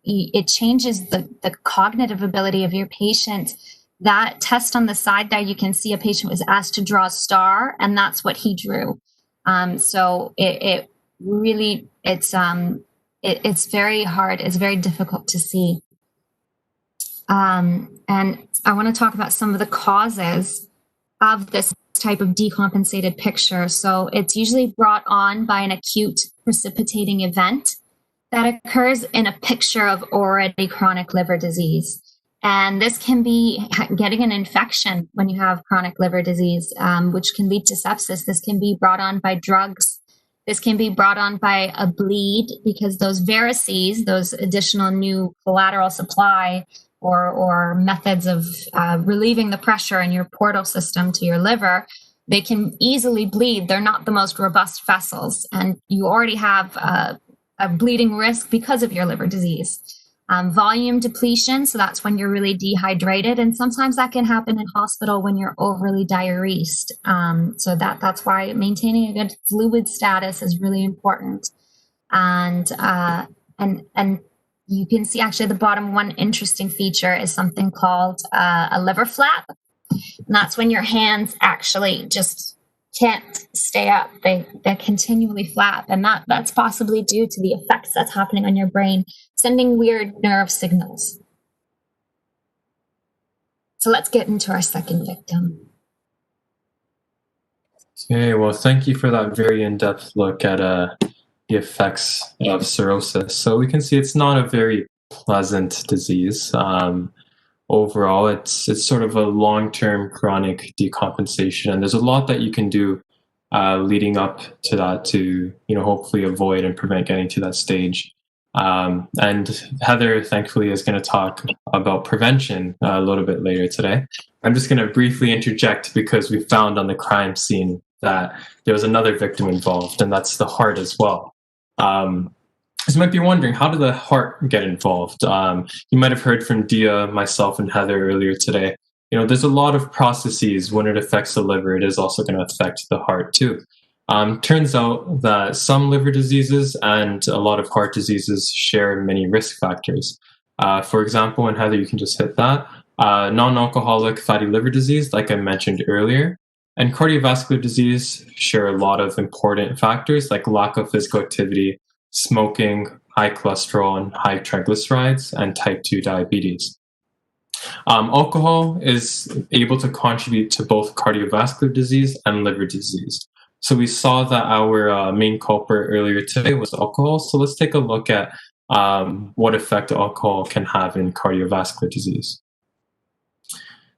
it changes the cognitive ability of your patient. That test on the side there, you can see a patient was asked to draw a star, and that's what he drew. So it really it's very hard. It's very difficult to see. And I want to talk about some of the causes of this type of decompensated picture. So it's usually brought on by an acute precipitating event that occurs in a picture of already chronic liver disease. And this can be getting an infection when you have chronic liver disease, which can lead to sepsis. This can be brought on by drugs. This can be brought on by a bleed, because those varices, those additional new collateral supply or methods of relieving the pressure in your portal system to your liver, they can easily bleed. They're not the most robust vessels, and you already have a bleeding risk because of your liver disease. Volume depletion, so that's when you're really dehydrated, and sometimes that can happen in hospital when you're overly diuresed. So that's why maintaining a good fluid status is really important. And you can see actually at the bottom, one interesting feature is something called a liver flap, and that's when your hands actually just can't stay up. They continually flap, and that's possibly due to the effects that's happening on your brain, sending weird nerve signals. So let's get into our second victim. Okay, well, thank you for that very in-depth look at the effects of cirrhosis. So we can see it's not a very pleasant disease. Overall, it's sort of a long-term chronic decompensation, and there's a lot that you can do leading up to that to hopefully avoid and prevent getting to that stage. And Heather, thankfully, is going to talk about prevention a little bit later today. I'm just going to briefly interject because we found on the crime scene that there was another victim involved, and that's the heart as well. So you might be wondering, how did the heart get involved? You might have heard from Dia, myself, and Heather earlier today. There's a lot of processes. When it affects the liver, it is also going to affect the heart too. Turns out that some liver diseases and a lot of heart diseases share many risk factors. For example, and Heather, you can just hit that, non-alcoholic fatty liver disease, like I mentioned earlier, and cardiovascular disease share a lot of important factors like lack of physical activity, smoking, high cholesterol and high triglycerides, and type 2 diabetes. Alcohol is able to contribute to both cardiovascular disease and liver disease. So we saw that our main culprit earlier today was alcohol. So let's take a look at what effect alcohol can have in cardiovascular disease.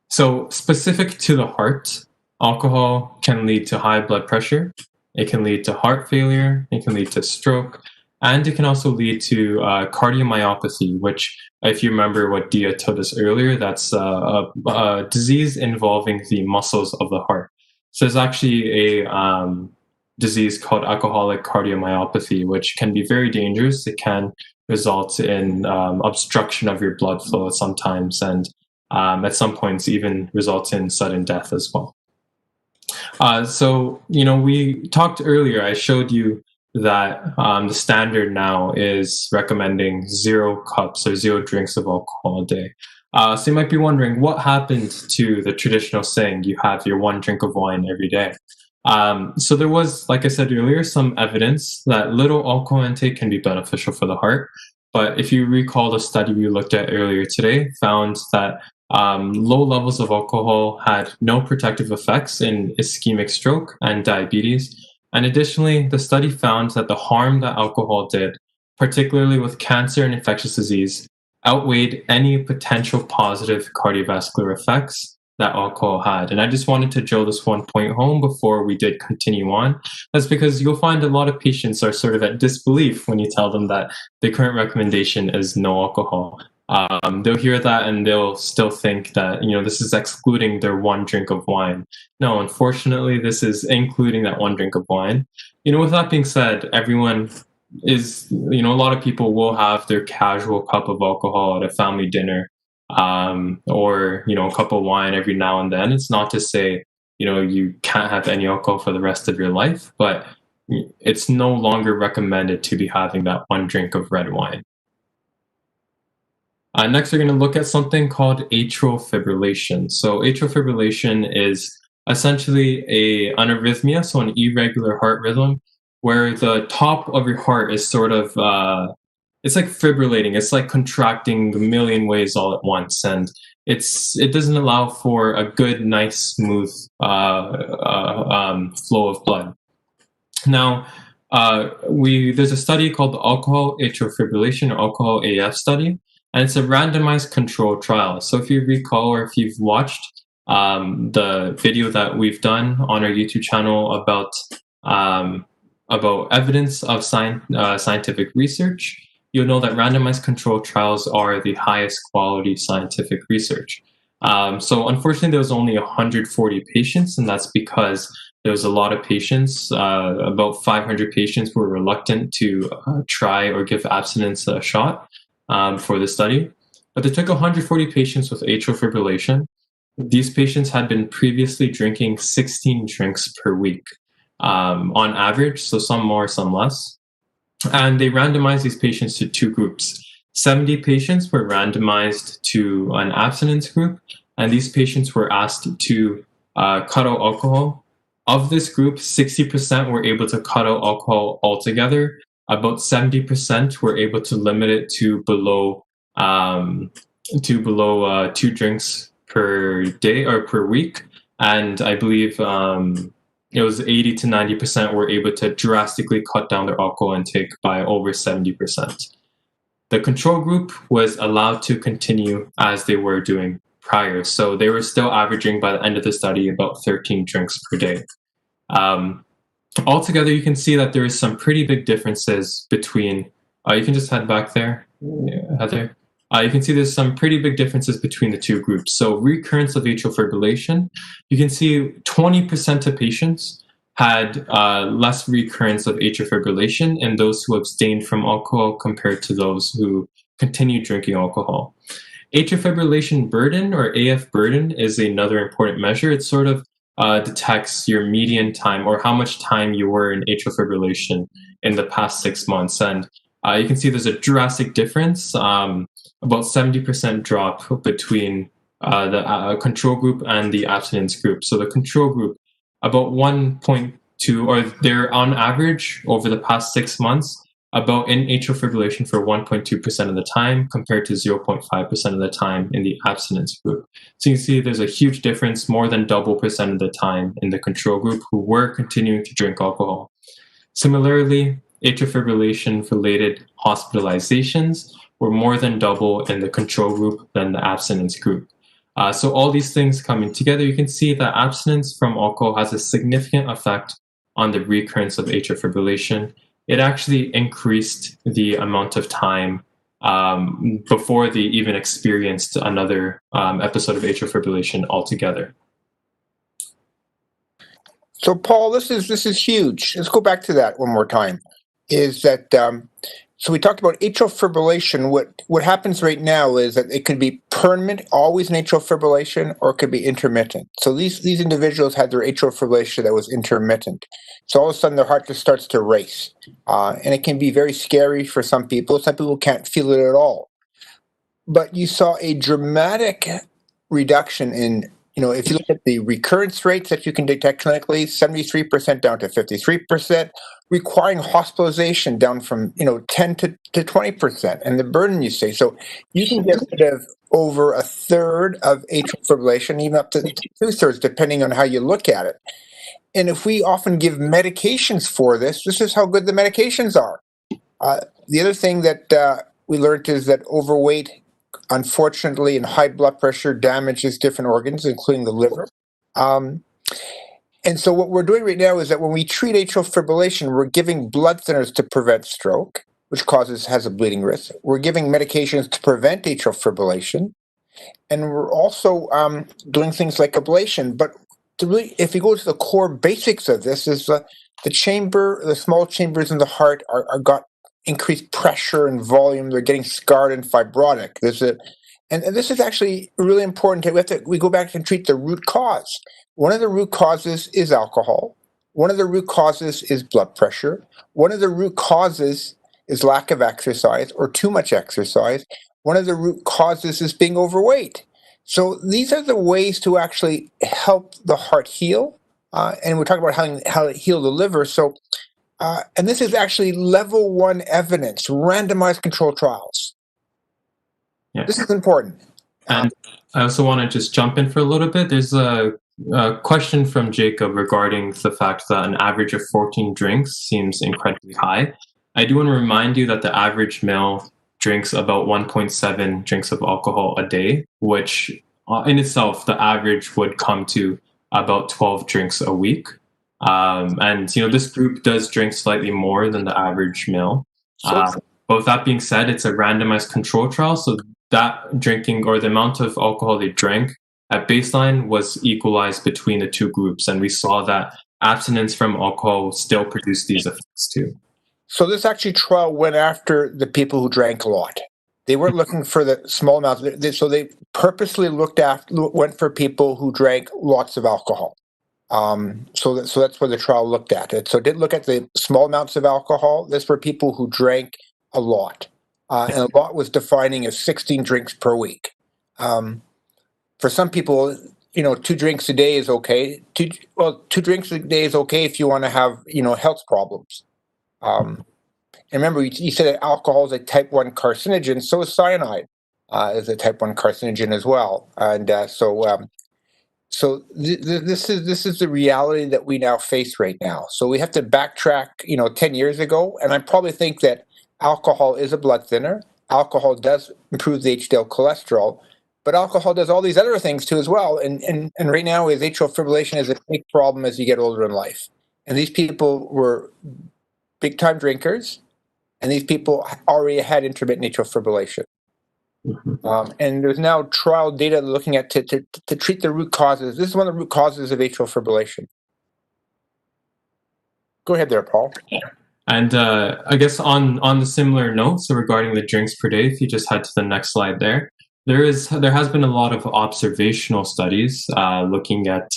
So specific to the heart, alcohol can lead to high blood pressure. It can lead to heart failure. It can lead to stroke. And it can also lead to cardiomyopathy, which, if you remember what Dia told us earlier, that's a disease involving the muscles of the heart. So there's actually a disease called alcoholic cardiomyopathy, which can be very dangerous. It can result in obstruction of your blood flow sometimes, and at some points even result in sudden death as well. So we talked earlier, I showed you that the standard now is recommending 0 cups or 0 drinks of alcohol a day. So you might be wondering, what happened to the traditional saying, you have your 1 drink of wine every day? So there was, like I said earlier, some evidence that little alcohol intake can be beneficial for the heart. But if you recall the study we looked at earlier today, found that low levels of alcohol had no protective effects in ischemic stroke and diabetes. And additionally, the study found that the harm that alcohol did, particularly with cancer and infectious disease, outweighed any potential positive cardiovascular effects that alcohol had. And I just wanted to drill this one point home before we did continue on. That's because you'll find a lot of patients are sort of at disbelief when you tell them that the current recommendation is no alcohol. They'll hear that and they'll still think that, this is excluding their 1 drink of wine. No, unfortunately, this is including that 1 drink of wine. With that being said, everyone is, a lot of people will have their casual cup of alcohol at a family dinner, or, a cup of wine every now and then. It's not to say, you can't have any alcohol for the rest of your life, but it's no longer recommended to be having that 1 drink of red wine. Next, we're going to look at something called atrial fibrillation. So atrial fibrillation is essentially an arrhythmia, so an irregular heart rhythm, where the top of your heart is sort of, it's like fibrillating. It's like contracting a million ways all at once. And it doesn't allow for a good, nice, smooth flow of blood. Now, there's a study called the Alcohol Atrial Fibrillation, or Alcohol AF study. And it's a randomized controlled trial. So if you recall, or if you've watched the video that we've done on our YouTube channel about evidence of scientific research, you'll know that randomized controlled trials are the highest quality scientific research. So unfortunately, there was only 140 patients, and that's because there was a lot of patients, about 500 patients who were reluctant to try or give abstinence a shot for the study. But they took 140 patients with atrial fibrillation. These patients had been previously drinking 16 drinks per week on average, so some more, some less. And they randomized these patients to 2 groups. 70 patients were randomized to an abstinence group, and these patients were asked to cut out alcohol. Of this group, 60% were able to cut out alcohol altogether. About 70% were able to limit it to below 2 drinks per day or per week. And I believe it was 80 to 90% were able to drastically cut down their alcohol intake by over 70%. The control group was allowed to continue as they were doing prior. So they were still averaging by the end of the study about 13 drinks per day. Altogether, you can see that there is some pretty big differences between, you can just head back there, Heather. You can see there's some pretty big differences between the two groups. So recurrence of atrial fibrillation, you can see 20% of patients had less recurrence of atrial fibrillation in those who abstained from alcohol compared to those who continued drinking alcohol. Atrial fibrillation burden, or AF burden, is another important measure. It sort of detects your median time, or how much time you were in atrial fibrillation in the past 6 months. And you can see there's a drastic difference, about 70% drop between the control group and the abstinence group. So the control group, about 1.2, or they're on average over the past 6 months, about in atrial fibrillation for 1.2% of the time compared to 0.5% of the time in the abstinence group. So you can see there's a huge difference, more than double percent of the time in the control group who were continuing to drink alcohol. Similarly, atrial fibrillation related hospitalizations were more than double in the control group than the abstinence group. So all these things coming together, you can see that abstinence from alcohol has a significant effect on the recurrence of atrial fibrillation. It actually increased the amount of time before they even experienced another episode of atrial fibrillation altogether. So, Paul, this is huge. Let's go back to that one more time. Is that so? We talked about atrial fibrillation. What happens right now is that it could be permanent, always in atrial fibrillation, or it could be intermittent. So these individuals had their atrial fibrillation that was intermittent. So all of a sudden their heart just starts to race, and it can be very scary for some people. Some people can't feel it at all. But you saw a dramatic reduction in, if you look at the recurrence rates that you can detect clinically, 73% down to 53%, requiring hospitalization down from 10 to 20%, and the burden you say. So you can get rid of over a third of atrial fibrillation, even up to 2/3, depending on how you look at it. And if we often give medications for this is how good the medications are. The other thing that we learned is that overweight, unfortunately, and high blood pressure damages different organs, including the liver. And so what we're doing right now is that when we treat atrial fibrillation, we're giving blood thinners to prevent stroke, which has a bleeding risk. We're giving medications to prevent atrial fibrillation. And we're also doing things like ablation. But if you go to the core basics of this, is the small chambers in the heart are got increased pressure and volume. They're getting scarred and fibrotic. And this is actually really important. We go back and treat the root cause. One of the root causes is alcohol. One of the root causes is blood pressure. One of the root causes is lack of exercise or too much exercise. One of the root causes is being overweight. So these are the ways to actually help the heart heal. And we're talking about how to heal the liver. So, and this is actually level 1 evidence, randomized control trials. Yeah. This is important. And I also want to just jump in for a little bit. There's a question from Jacob regarding the fact that an average of 14 drinks seems incredibly high. I do want to remind you that the average male drinks about 1.7 drinks of alcohol a day, which in itself, the average would come to about 12 drinks a week. And this group does drink slightly more than the average male. But with that being said, it's a randomized control trial. So that drinking, or the amount of alcohol they drank at baseline, was equalized between the two groups. And we saw that abstinence from alcohol still produced these effects too. So this actually trial went after the people who drank a lot. They weren't looking for the small amounts. So they purposely went for people who drank lots of alcohol. So that's what the trial looked at. So it didn't look at the small amounts of alcohol. This were people who drank a lot. And a lot was defining as 16 drinks per week. For some people, 2 drinks a day is okay. 2 drinks a day is okay if you want to have, health problems. And remember, you said that alcohol is a type 1 carcinogen, so is cyanide is a type 1 carcinogen as well. And so So this is the reality that we now face right now. So we have to backtrack, 10 years ago, and I probably think that alcohol is a blood thinner. Alcohol does improve the HDL cholesterol, but alcohol does all these other things too as well. And right now, is atrial fibrillation is a big problem as you get older in life. And these people were big time drinkers, and these people already had intermittent atrial fibrillation. And there's now trial data looking at to treat the root causes. This is one of the root causes of atrial fibrillation. Go ahead there, Paul. And I guess on the similar note, so regarding the drinks per day, if you just head to the next slide there has been a lot of observational studies looking at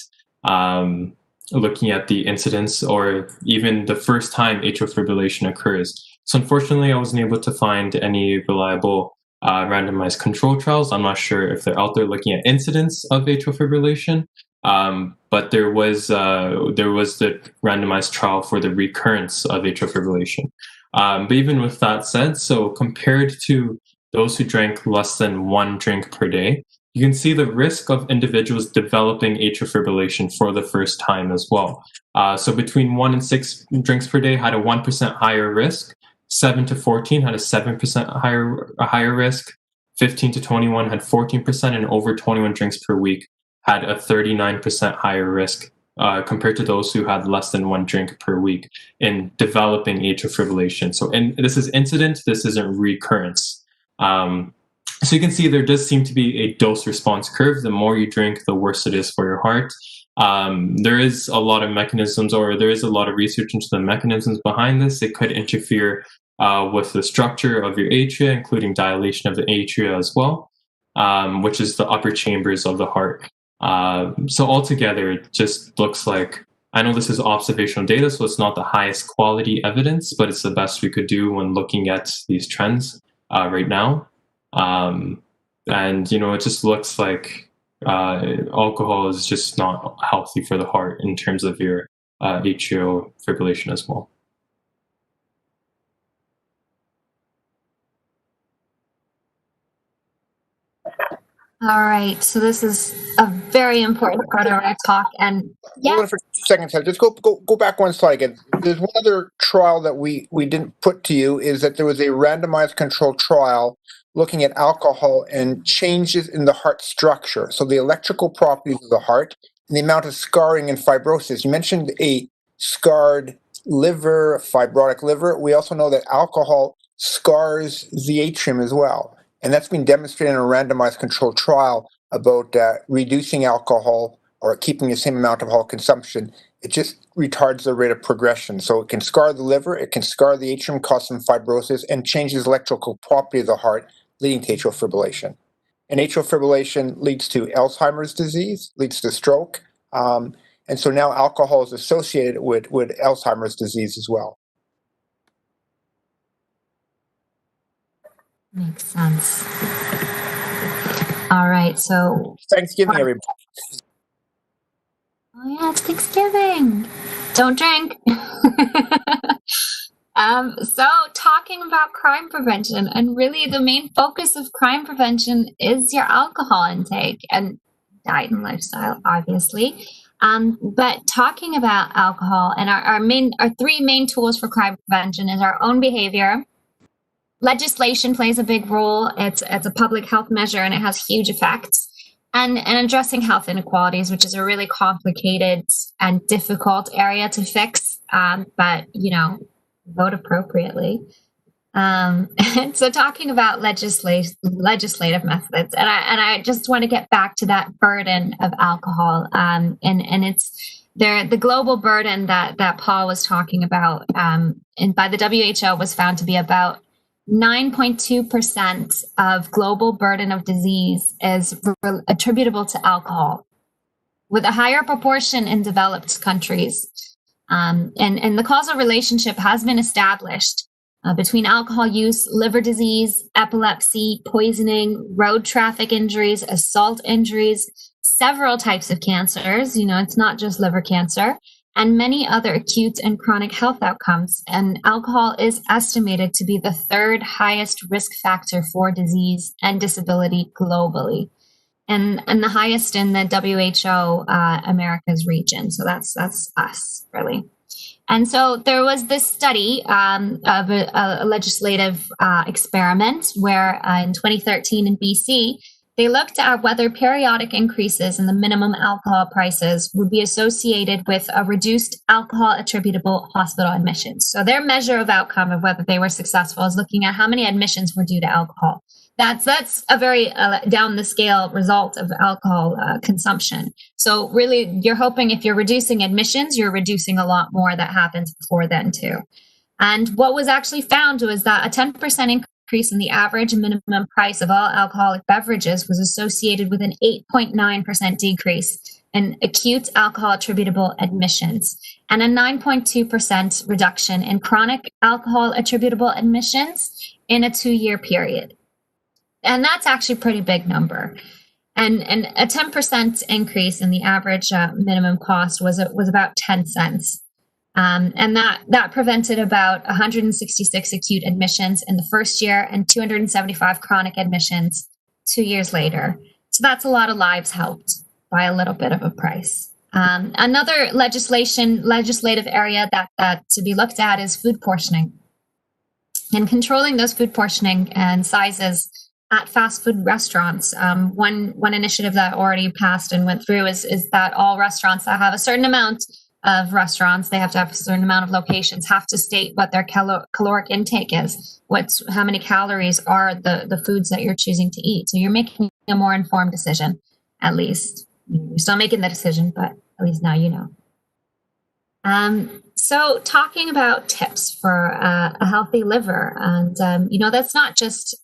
the incidence or even the first time atrial fibrillation occurs. So unfortunately, I wasn't able to find any reliable randomized control trials. I'm not sure if they're out there looking at incidence of atrial fibrillation, but there was the randomized trial for the recurrence of atrial fibrillation. But even with that said, so compared to those who drank less than 1 drink per day, you can see the risk of individuals developing atrial fibrillation for the first time as well. So between 1 and 6 drinks per day had a 1% higher risk. 7 to 14 had a 7% higher risk. 15 to 21 had 14%, and over 21 drinks per week had a 39% higher risk compared to those who had less than 1 drink per week in developing atrial fibrillation. So, and this is incident, this isn't recurrence. So you can see there does seem to be a dose response curve. The more you drink, the worse it is for your heart. There is a lot of mechanisms, or there is a lot of research into the mechanisms behind this. It could interfere with the structure of your atria, including dilation of the atria as well, which is the upper chambers of the heart. So altogether, it just looks like, I know this is observational data, so it's not the highest quality evidence, but it's the best we could do when looking at these trends right now. And, it just looks like alcohol is just not healthy for the heart in terms of your atrial fibrillation as well. All right, so this is a very important part of our talk, and For 2 seconds, just go back 1 slide again. There's one other trial that we didn't put to you, is that there was a randomized controlled trial looking at alcohol and changes in the heart structure. So the electrical properties of the heart and the amount of scarring and fibrosis. You mentioned a scarred liver, fibrotic liver. We also know that alcohol scars the atrium as well. And that's been demonstrated in a randomized controlled trial about reducing alcohol or keeping the same amount of alcohol consumption. It just retards the rate of progression. So it can scar the liver, it can scar the atrium, cause some fibrosis, and changes electrical property of the heart, leading to atrial fibrillation. And atrial fibrillation leads to Alzheimer's disease, leads to stroke. And so now alcohol is associated with Alzheimer's disease as well. makes sense. All right, so Thanksgiving, everybody. Oh yeah, it's Thanksgiving. Don't drink. So talking about crime prevention, and really the main focus of crime prevention is your alcohol intake and diet and lifestyle, obviously. But talking about alcohol, and our 3 main tools for crime prevention is our own behavior. Legislation plays a big role. It's a public health measure, and it has huge effects. And addressing health inequalities, which is a really complicated and difficult area to fix. But vote appropriately. And so talking about legislative methods, and I just want to get back to that burden of alcohol. And it's the global burden that Paul was talking about, and by the WHO was found to be about 9.2% of global burden of disease is attributable to alcohol, with a higher proportion in developed countries. And the causal relationship has been established between alcohol use, liver disease, epilepsy, poisoning, road traffic injuries, assault injuries, several types of cancers. It's not just liver cancer, and many other acute and chronic health outcomes. And alcohol is estimated to be the 3rd highest risk factor for disease and disability globally. and the highest in the WHO Americas region. So that's us, really. And so there was this study of a legislative experiment where in 2013 in BC, they looked at whether periodic increases in the minimum alcohol prices would be associated with a reduced alcohol attributable hospital admissions. So their measure of outcome of whether they were successful is looking at how many admissions were due to alcohol. That's a very down the scale result of alcohol consumption. So really, you're hoping if you're reducing admissions, you're reducing a lot more that happens before then too. And what was actually found was that a 10% increase in the average minimum price of all alcoholic beverages was associated with an 8.9% decrease in acute alcohol attributable admissions and a 9.2% reduction in chronic alcohol attributable admissions in a 2-year period. And that's actually a pretty big number. And a 10% increase in the average minimum cost was about 10 cents. And that prevented about 166 acute admissions in the first year and 275 chronic admissions 2 years later. So that's a lot of lives helped by a little bit of a price. Another legislative area that to be looked at is food portioning. And controlling those food portioning and sizes at fast food restaurants. One initiative that already passed and went through is that all restaurants that have a certain amount of restaurants, they have to have a certain amount of locations, have to state what their caloric intake is, how many calories are the foods that you're choosing to eat. So you're making a more informed decision, at least. You're still making the decision, but at least now you know. So talking about tips for a healthy liver, and that's not just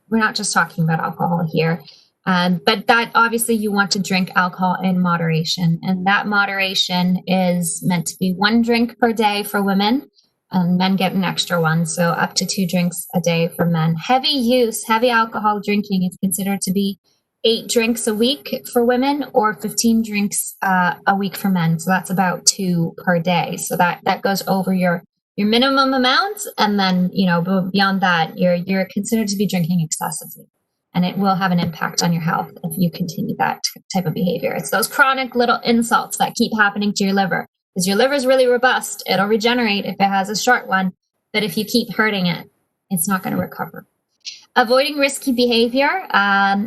we're not just talking about alcohol here, but that obviously you want to drink alcohol in moderation, and that moderation is meant to be 1 drink per day for women, and men get an extra one, so up to 2 drinks a day for men. Heavy alcohol drinking is considered to be 8 drinks a week for women or 15 drinks a week for men. So that's about 2 per day. So that goes over your minimum amount. And then, beyond that, you're considered to be drinking excessively. And it will have an impact on your health if you continue that type of behavior. It's those chronic little insults that keep happening to your liver. Because your liver is really robust. It'll regenerate if it has a short one. But if you keep hurting it, it's not going to recover. Avoiding risky behavior,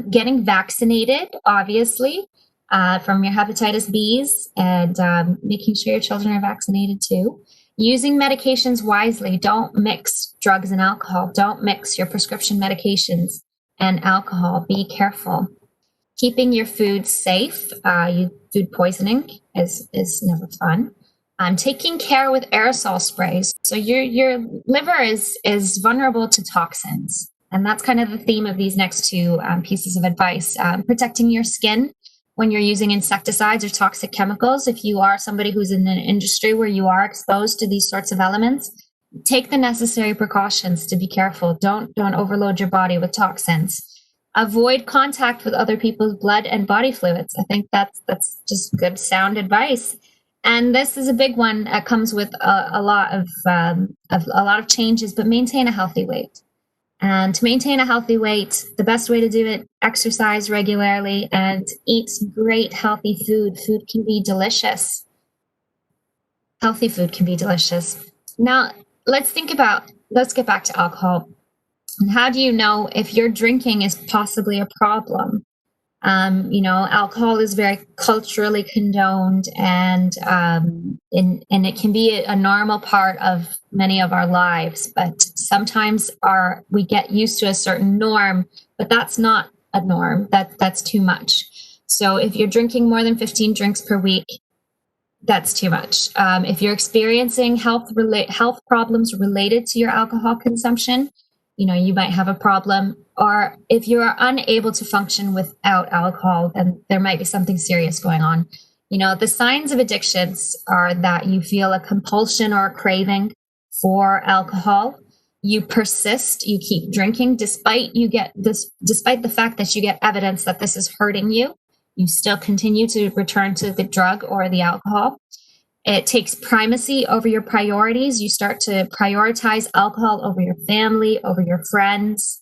getting vaccinated, obviously, from your hepatitis B's, and making sure your children are vaccinated too. Using medications wisely. Don't mix drugs and alcohol. Don't mix your prescription medications and alcohol. Be careful. Keeping your food safe. Food poisoning is never fun. Taking care with aerosol sprays. So your liver is vulnerable to toxins. And that's kind of the theme of these next 2 pieces of advice. Protecting your skin when you're using insecticides or toxic chemicals. If you are somebody who's in an industry where you are exposed to these sorts of elements, take the necessary precautions to be careful. Don't overload your body with toxins. Avoid contact with other people's blood and body fluids. I think that's just good, sound advice. And this is a big one that comes with a lot of changes, but maintain a healthy weight. And to maintain a healthy weight, the best way to do it, exercise regularly and eat great healthy food. Food can be delicious. Healthy food can be delicious. Now, let's get back to alcohol. And how do you know if your drinking is possibly a problem? Alcohol is very culturally condoned, and it can be a normal part of many of our lives. But sometimes we get used to a certain norm, but that's not a norm. That's too much. So if you're drinking more than 15 drinks per week, that's too much. If you're experiencing health problems related to your alcohol consumption, you might have a problem. Or if you are unable to function without alcohol, then there might be something serious going on. The signs of addictions are that you feel a compulsion or a craving for alcohol. You persist, you keep drinking despite the fact that you get evidence that this is hurting you. You still continue to return to the drug or the alcohol. It takes primacy over your priorities. You start to prioritize alcohol over your family, over your friends.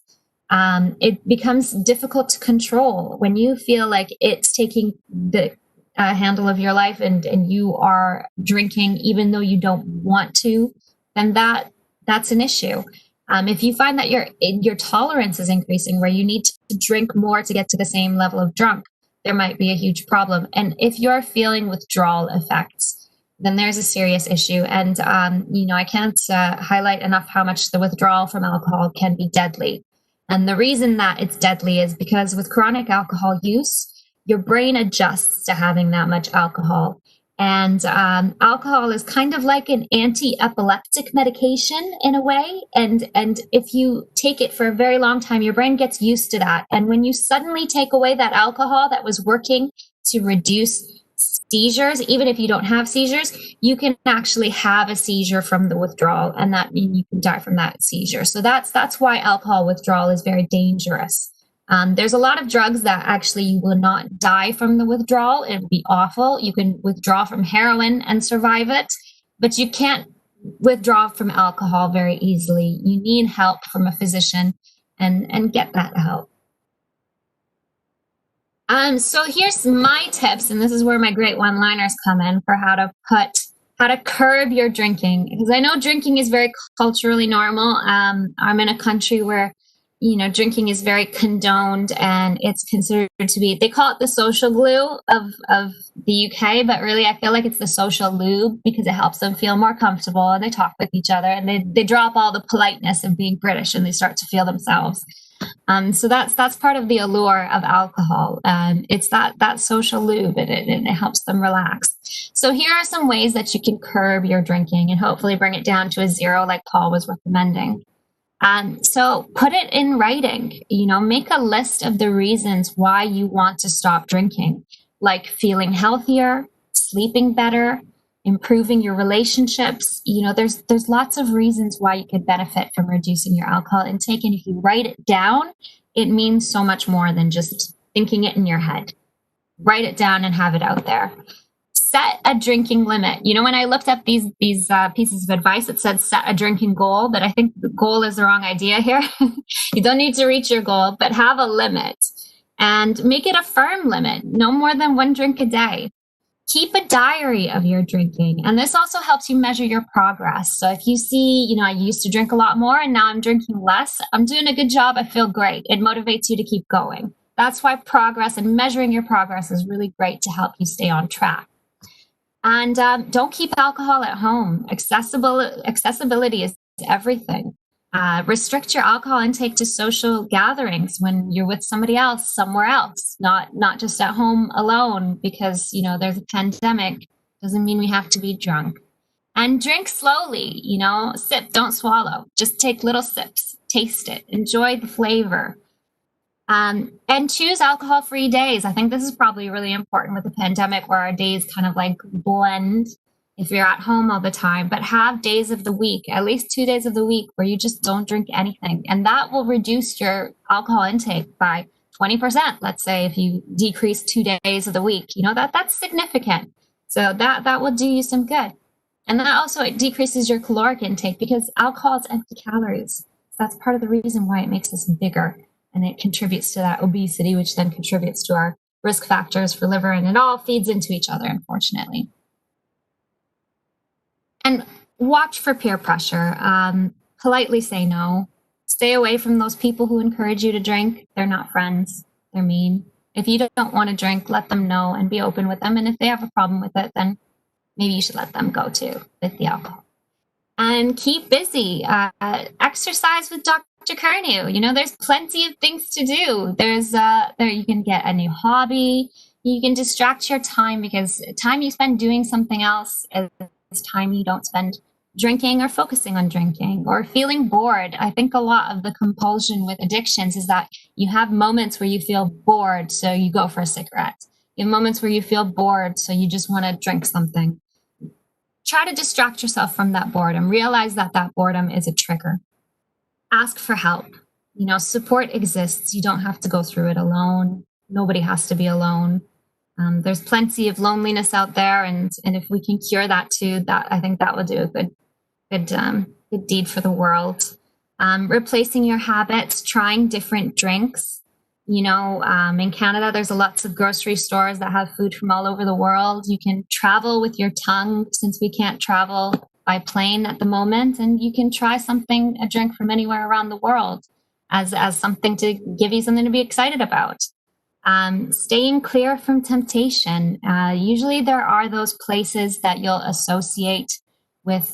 it becomes difficult to control. When you feel like it's taking the handle of your life and you are drinking even though you don't want to, then that's an issue. If you find that your tolerance is increasing, where you need to drink more to get to the same level of drunk, there might be a huge problem. And if you're feeling withdrawal effects, then there's a serious issue. And I can't highlight enough how much the withdrawal from alcohol can be deadly. And the reason that it's deadly is because with chronic alcohol use, your brain adjusts to having that much alcohol. And alcohol is kind of like an anti-epileptic medication in a way. And if you take it for a very long time, your brain gets used to that. And when you suddenly take away that alcohol that was working to reduce seizures, even if you don't have seizures, you can actually have a seizure from the withdrawal, and that means you can die from that seizure. So that's why alcohol withdrawal is very dangerous. There's a lot of drugs that actually you will not die from the withdrawal. It would be awful. You can withdraw from heroin and survive it, but you can't withdraw from alcohol very easily. You need help from a physician and get that help. So here's my tips, and this is where my great one-liners come in for how to curb your drinking, because I know drinking is very culturally normal. I'm in a country where drinking is very condoned, and it's considered to be, they call it the social glue of the UK, but really I feel like it's the social lube, because it helps them feel more comfortable and they talk with each other and they drop all the politeness of being British and they start to feel themselves. So that's part of the allure of alcohol. It's that social lube, and it helps them relax. So here are some ways that you can curb your drinking and hopefully bring it down to a 0 like Paul was recommending. So put it in writing, make a list of the reasons why you want to stop drinking, like feeling healthier, sleeping better, improving your relationships. There's lots of reasons why you could benefit from reducing your alcohol intake. And if you write it down, it means so much more than just thinking it in your head. Write it down and have it out there. Set a drinking limit. When I looked up these pieces of advice, it said set a drinking goal, but I think the goal is the wrong idea here. You don't need to reach your goal, but have a limit and make it a firm limit. No more than 1 drink a day. Keep a diary of your drinking. And this also helps you measure your progress. So if you see, I used to drink a lot more and now I'm drinking less, I'm doing a good job, I feel great. It motivates you to keep going. That's why progress and measuring your progress is really great to help you stay on track. And don't keep alcohol at home. Accessibility is everything. Restrict your alcohol intake to social gatherings when you're with somebody else, somewhere else, not just at home alone, because, there's a pandemic. Doesn't mean we have to be drunk. And drink slowly, sip, don't swallow. Just take little sips, taste it, enjoy the flavor. And choose alcohol-free days. I think this is probably really important with the pandemic, where our days kind of like blend if you're at home all the time, but have days of the week, at least 2 days of the week, where you just don't drink anything. And that will reduce your alcohol intake by 20%. Let's say if you decrease 2 days of the week, that's significant. So that will do you some good. And that also, it decreases your caloric intake, because alcohol is empty calories. So that's part of the reason why it makes us bigger. And it contributes to that obesity, which then contributes to our risk factors for liver, and it all feeds into each other, unfortunately. And watch for peer pressure. Politely say no. Stay away from those people who encourage you to drink. They're not friends. They're mean. If you don't want to drink, let them know and be open with them. And if they have a problem with it, then maybe you should let them go too with the alcohol. And keep busy. Exercise with Dr. Carnew. There's plenty of things to do. You can get a new hobby. You can distract your time, because time you spend doing something else is time you don't spend drinking or focusing on drinking or feeling bored. I think a lot of the compulsion with addictions is that you have moments where you feel bored, so you go for a cigarette. You have moments where you feel bored, so you just want to drink something. Try to distract yourself from that boredom. Realize that boredom is a trigger. Ask for help. Support exists. You don't have to go through it alone. Nobody has to be alone. There's plenty of loneliness out there, and if we can cure that too, I think that will do a good deed for the world. Replacing your habits, trying different drinks. You know, in Canada, there's lots of grocery stores that have food from all over the world. You can travel with your tongue since we can't travel by plane at the moment, and you can try a drink from anywhere around the world as something to give you something to be excited about. Staying clear from temptation. Usually there are those places that you'll associate with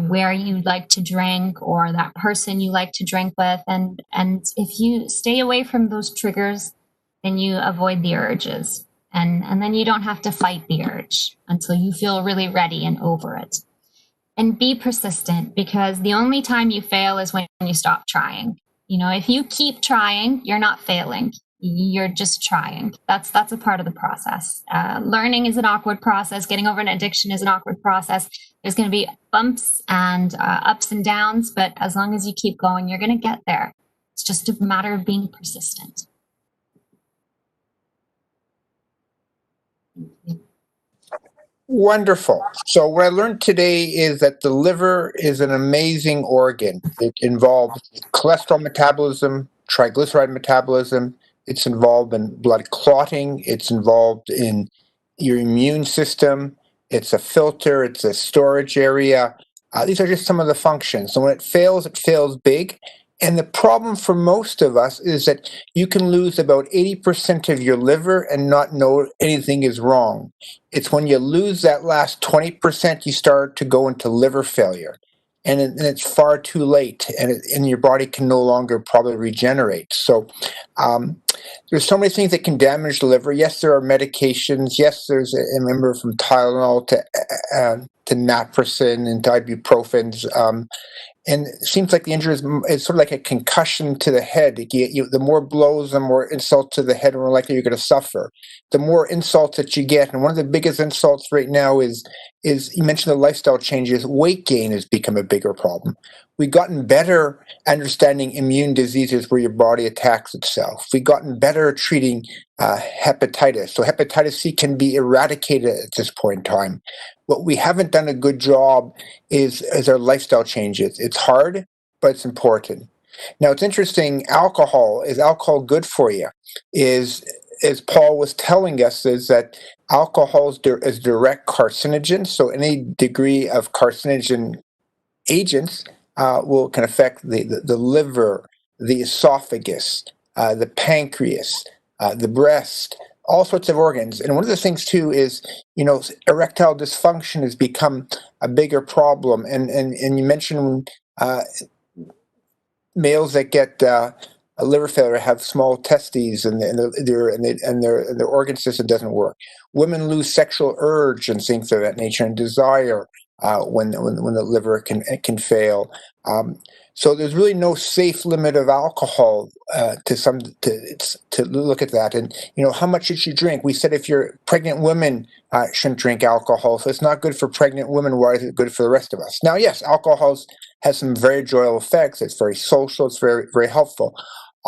where you like to drink or that person you like to drink with. And if you stay away from those triggers, then you avoid the urges. And then you don't have to fight the urge until you feel really ready and over it. And be persistent, because the only time you fail is when you stop trying. You know, if you keep trying, you're not failing. You're just trying. That's a part of the process. Learning is an awkward process. Getting over an addiction is an awkward process. There's going to be bumps and ups and downs, but as long as you keep going, you're going to get there. It's just a matter of being persistent. Wonderful. So what I learned today is that the liver is an amazing organ. It involves cholesterol metabolism, triglyceride metabolism. It's involved in blood clotting. It's involved in your immune system. It's a filter. It's a storage area. These are just some of the functions. So when it fails big. And the problem for most of us is that you can lose about 80% of your liver and not know anything is wrong. It's when you lose that last 20%, you start to go into liver failure. And it's far too late, and your body can no longer probably regenerate. So there's so many things that can damage the liver. Yes, there are medications. Yes, there's, I remember, from Tylenol to naproxen and to ibuprofens. And it seems like the injury is sort of like a concussion to the head. The more blows, the more insult to the head, the more likely you're going to suffer. The more insults that you get, and one of the biggest insults right now is you mentioned the lifestyle changes. Weight gain has become a bigger problem. We've gotten better understanding immune diseases where your body attacks itself. We've gotten better at treating hepatitis. So hepatitis C can be eradicated at this point in time. What we haven't done a good job is our lifestyle changes. It's hard, but it's important. Now, it's interesting, is alcohol good for you? As Paul was telling us, is that alcohol is direct carcinogen, so any degree of carcinogen agents can affect the liver, the esophagus, the pancreas, the breast, all sorts of organs. And one of the things too is, erectile dysfunction has become a bigger problem. And you mentioned males that get a liver failure have small testes, and their organ system doesn't work. Women lose sexual urge and things of that nature, and desire when the liver can fail. So there's really no safe limit of alcohol to look at that. And how much should you drink? We said if you're pregnant women shouldn't drink alcohol, so it's not good for pregnant women. Why is it good for the rest of us? Now, yes, alcohol has some very enjoyable effects. It's very social. It's very, very helpful.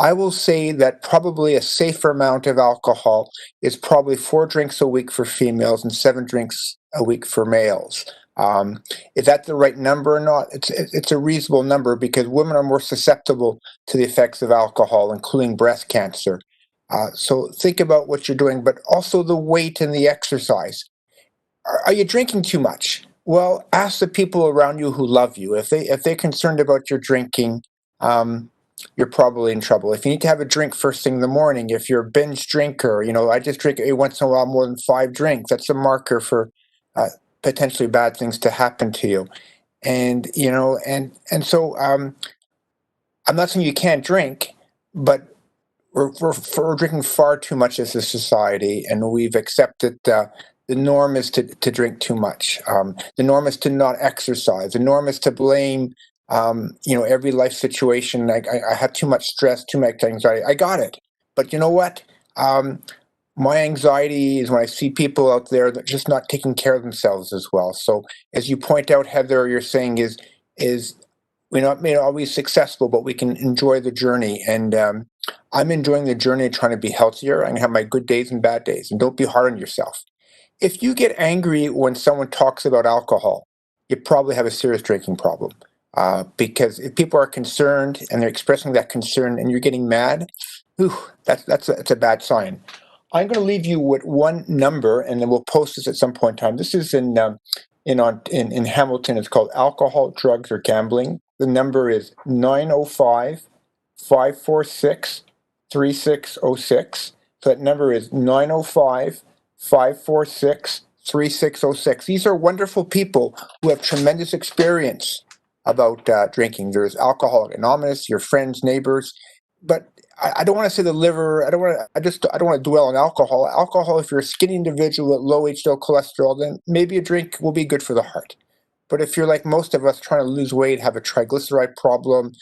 I will say that probably a safer amount of alcohol is probably 4 drinks a week for females and 7 drinks a week for males. Is that the right number or not? It's a reasonable number, because women are more susceptible to the effects of alcohol, including breast cancer. So think about what you're doing, but also the weight and the exercise. Are you drinking too much? Well, ask the people around you who love you. If they're concerned about your drinking, you're probably in trouble. If you need to have a drink first thing in the morning, if you're a binge drinker, I just drink once in a while more than 5 drinks. That's a marker for potentially bad things to happen to you. And so I'm not saying you can't drink, but we're drinking far too much as a society, and we've accepted the norm is to drink too much. The norm is to not exercise. The norm is to blame every life situation. I had too much stress, too much anxiety. I got it. But you know what? My anxiety is when I see people out there that are just not taking care of themselves as well. So as you point out, Heather, you're saying is we're not may not always successful, but we can enjoy the journey. And I'm enjoying the journey, trying to be healthier. I'm going to have my good days and bad days, and don't be hard on yourself. If you get angry when someone talks about alcohol, you probably have a serious drinking problem. Because if people are concerned and they're expressing that concern and you're getting mad, that's a bad sign. I'm going to leave you with one number, and then we'll post this at some point in time. This is in Hamilton. It's called Alcohol, Drugs, or Gambling. The number is 905-546-3606. So that number is 905-546-3606. These are wonderful people who have tremendous experience about drinking. There's Alcoholics Anonymous, your friends, neighbors, but I don't want to say the liver. I don't want to dwell on alcohol. Alcohol, if you're a skinny individual with low HDL cholesterol, then maybe a drink will be good for the heart. But if you're like most of us trying to lose weight, have a triglyceride problem,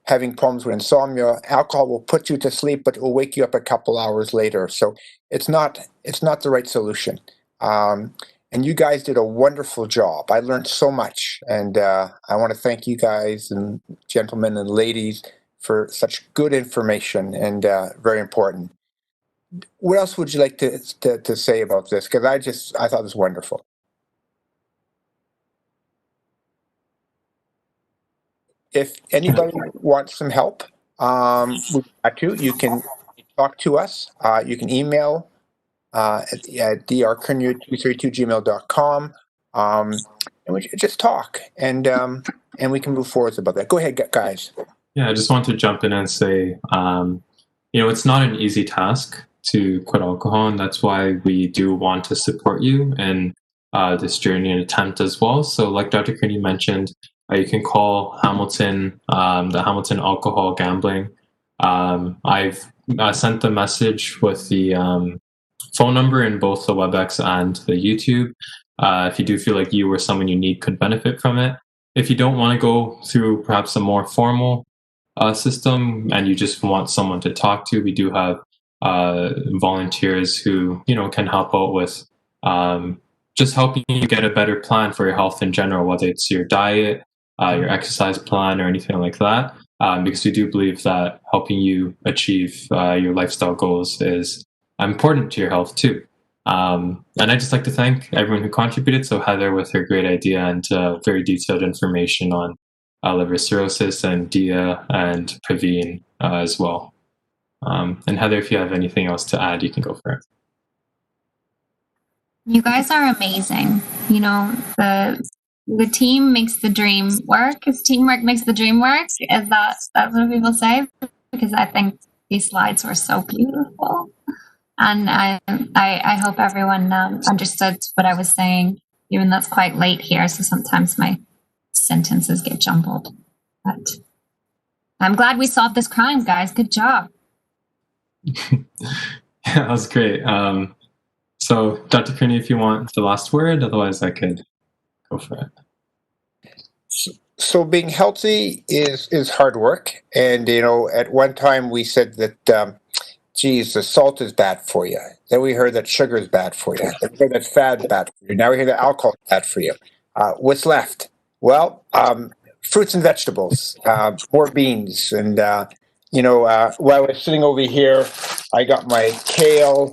having problems with insomnia, alcohol will put you to sleep, but it will wake you up a couple hours later. So it's not the right solution. And you guys did a wonderful job. I learned so much, and I want to thank you guys and gentlemen and ladies for such good information and very important. What else would you like to say about this? Because I thought it was wonderful. If anybody wants some help, you can talk to us. You can email at drcurnier232gmail.com, and we just talk, and we can move forward about that. Go ahead, guys. Yeah, I just want to jump in and say, it's not an easy task to quit alcohol, and that's why we do want to support you in this journey and attempt as well. So like Dr. Kearney mentioned, you can call Hamilton, the Hamilton Alcohol Gambling. I've sent the message with the phone number in both the WebEx and the YouTube. If you do feel like you or someone you need could benefit from it. If you don't want to go through perhaps a more formal system and you just want someone to talk to, we do have volunteers who can help out with just helping you get a better plan for your health in general, whether it's your diet, your exercise plan, or anything like that, because we do believe that helping you achieve your lifestyle goals is important to your health too. And I'd just like to thank everyone who contributed. So Heather with her great idea and very detailed information on liver cirrhosis, and Dia and Praveen as well. And Heather, if you have anything else to add, you can go for it. You guys are amazing. The team makes the dream work. If teamwork makes the dream work, that's what people say, because I think these slides were so beautiful. And I hope everyone understood what I was saying, even though it's quite late here, so sometimes my sentences get jumbled. But I'm glad we solved this crime, guys. Good job. Yeah, that was great. So, Dr. Kearney, if you want the last word, otherwise I could go for it. So being healthy is hard work. And, at one time we said that, the salt is bad for you. Then we heard that sugar is bad for you. Then we heard that fat is bad for you. Now we hear that alcohol is bad for you. What's left? Well, fruits and vegetables, more beans. And, while I was sitting over here, I got my kale,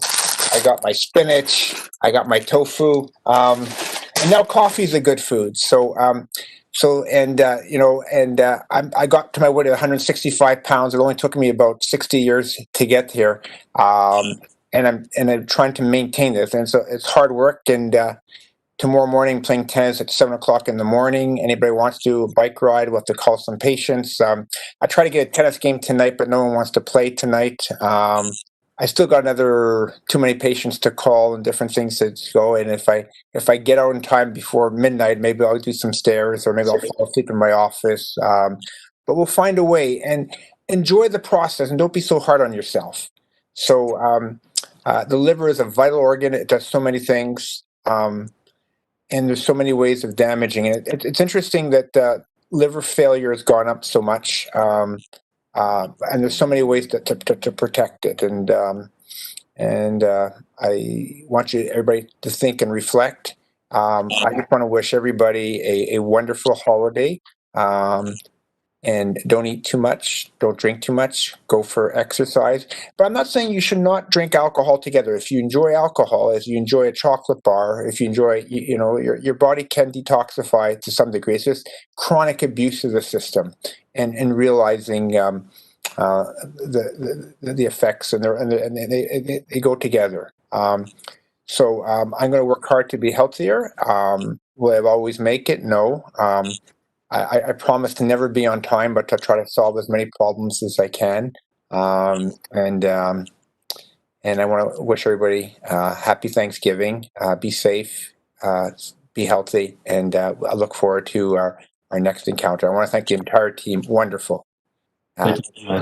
I got my spinach, I got my tofu, and now coffee is a good food. I got to my weight at 165 pounds. It only took me about 60 years to get here, and I'm trying to maintain this. And so it's hard work. And tomorrow morning, playing tennis at 7:00 in the morning. Anybody wants to do a bike ride? We'll have to call some patients. I try to get a tennis game tonight, but no one wants to play tonight. I still got too many patients to call and different things to go. And if I get out in time before midnight, maybe I'll do some stairs, or maybe I'll fall asleep in my office. But we'll find a way, and enjoy the process, and don't be so hard on yourself. So the liver is a vital organ. It does so many things, and there's so many ways of damaging it. It's interesting that liver failure has gone up so much. And there's so many ways to protect it, and I want everybody to think and reflect. I just want to wish everybody a wonderful holiday. and don't eat too much, don't drink too much, go for exercise. But I'm not saying you should not drink alcohol together. If you enjoy alcohol, if you enjoy a chocolate bar, if you enjoy, your body can detoxify to some degree. It's just chronic abuse of the system, and realizing the effects, and they go together. So I'm going to work hard to be healthier. Will I always make it? No. I promise to never be on time, but to try to solve as many problems as I can. And I want to wish everybody happy Thanksgiving. Be safe, be healthy, and I look forward to our next encounter. I want to thank the entire team. Wonderful. Thank you so much.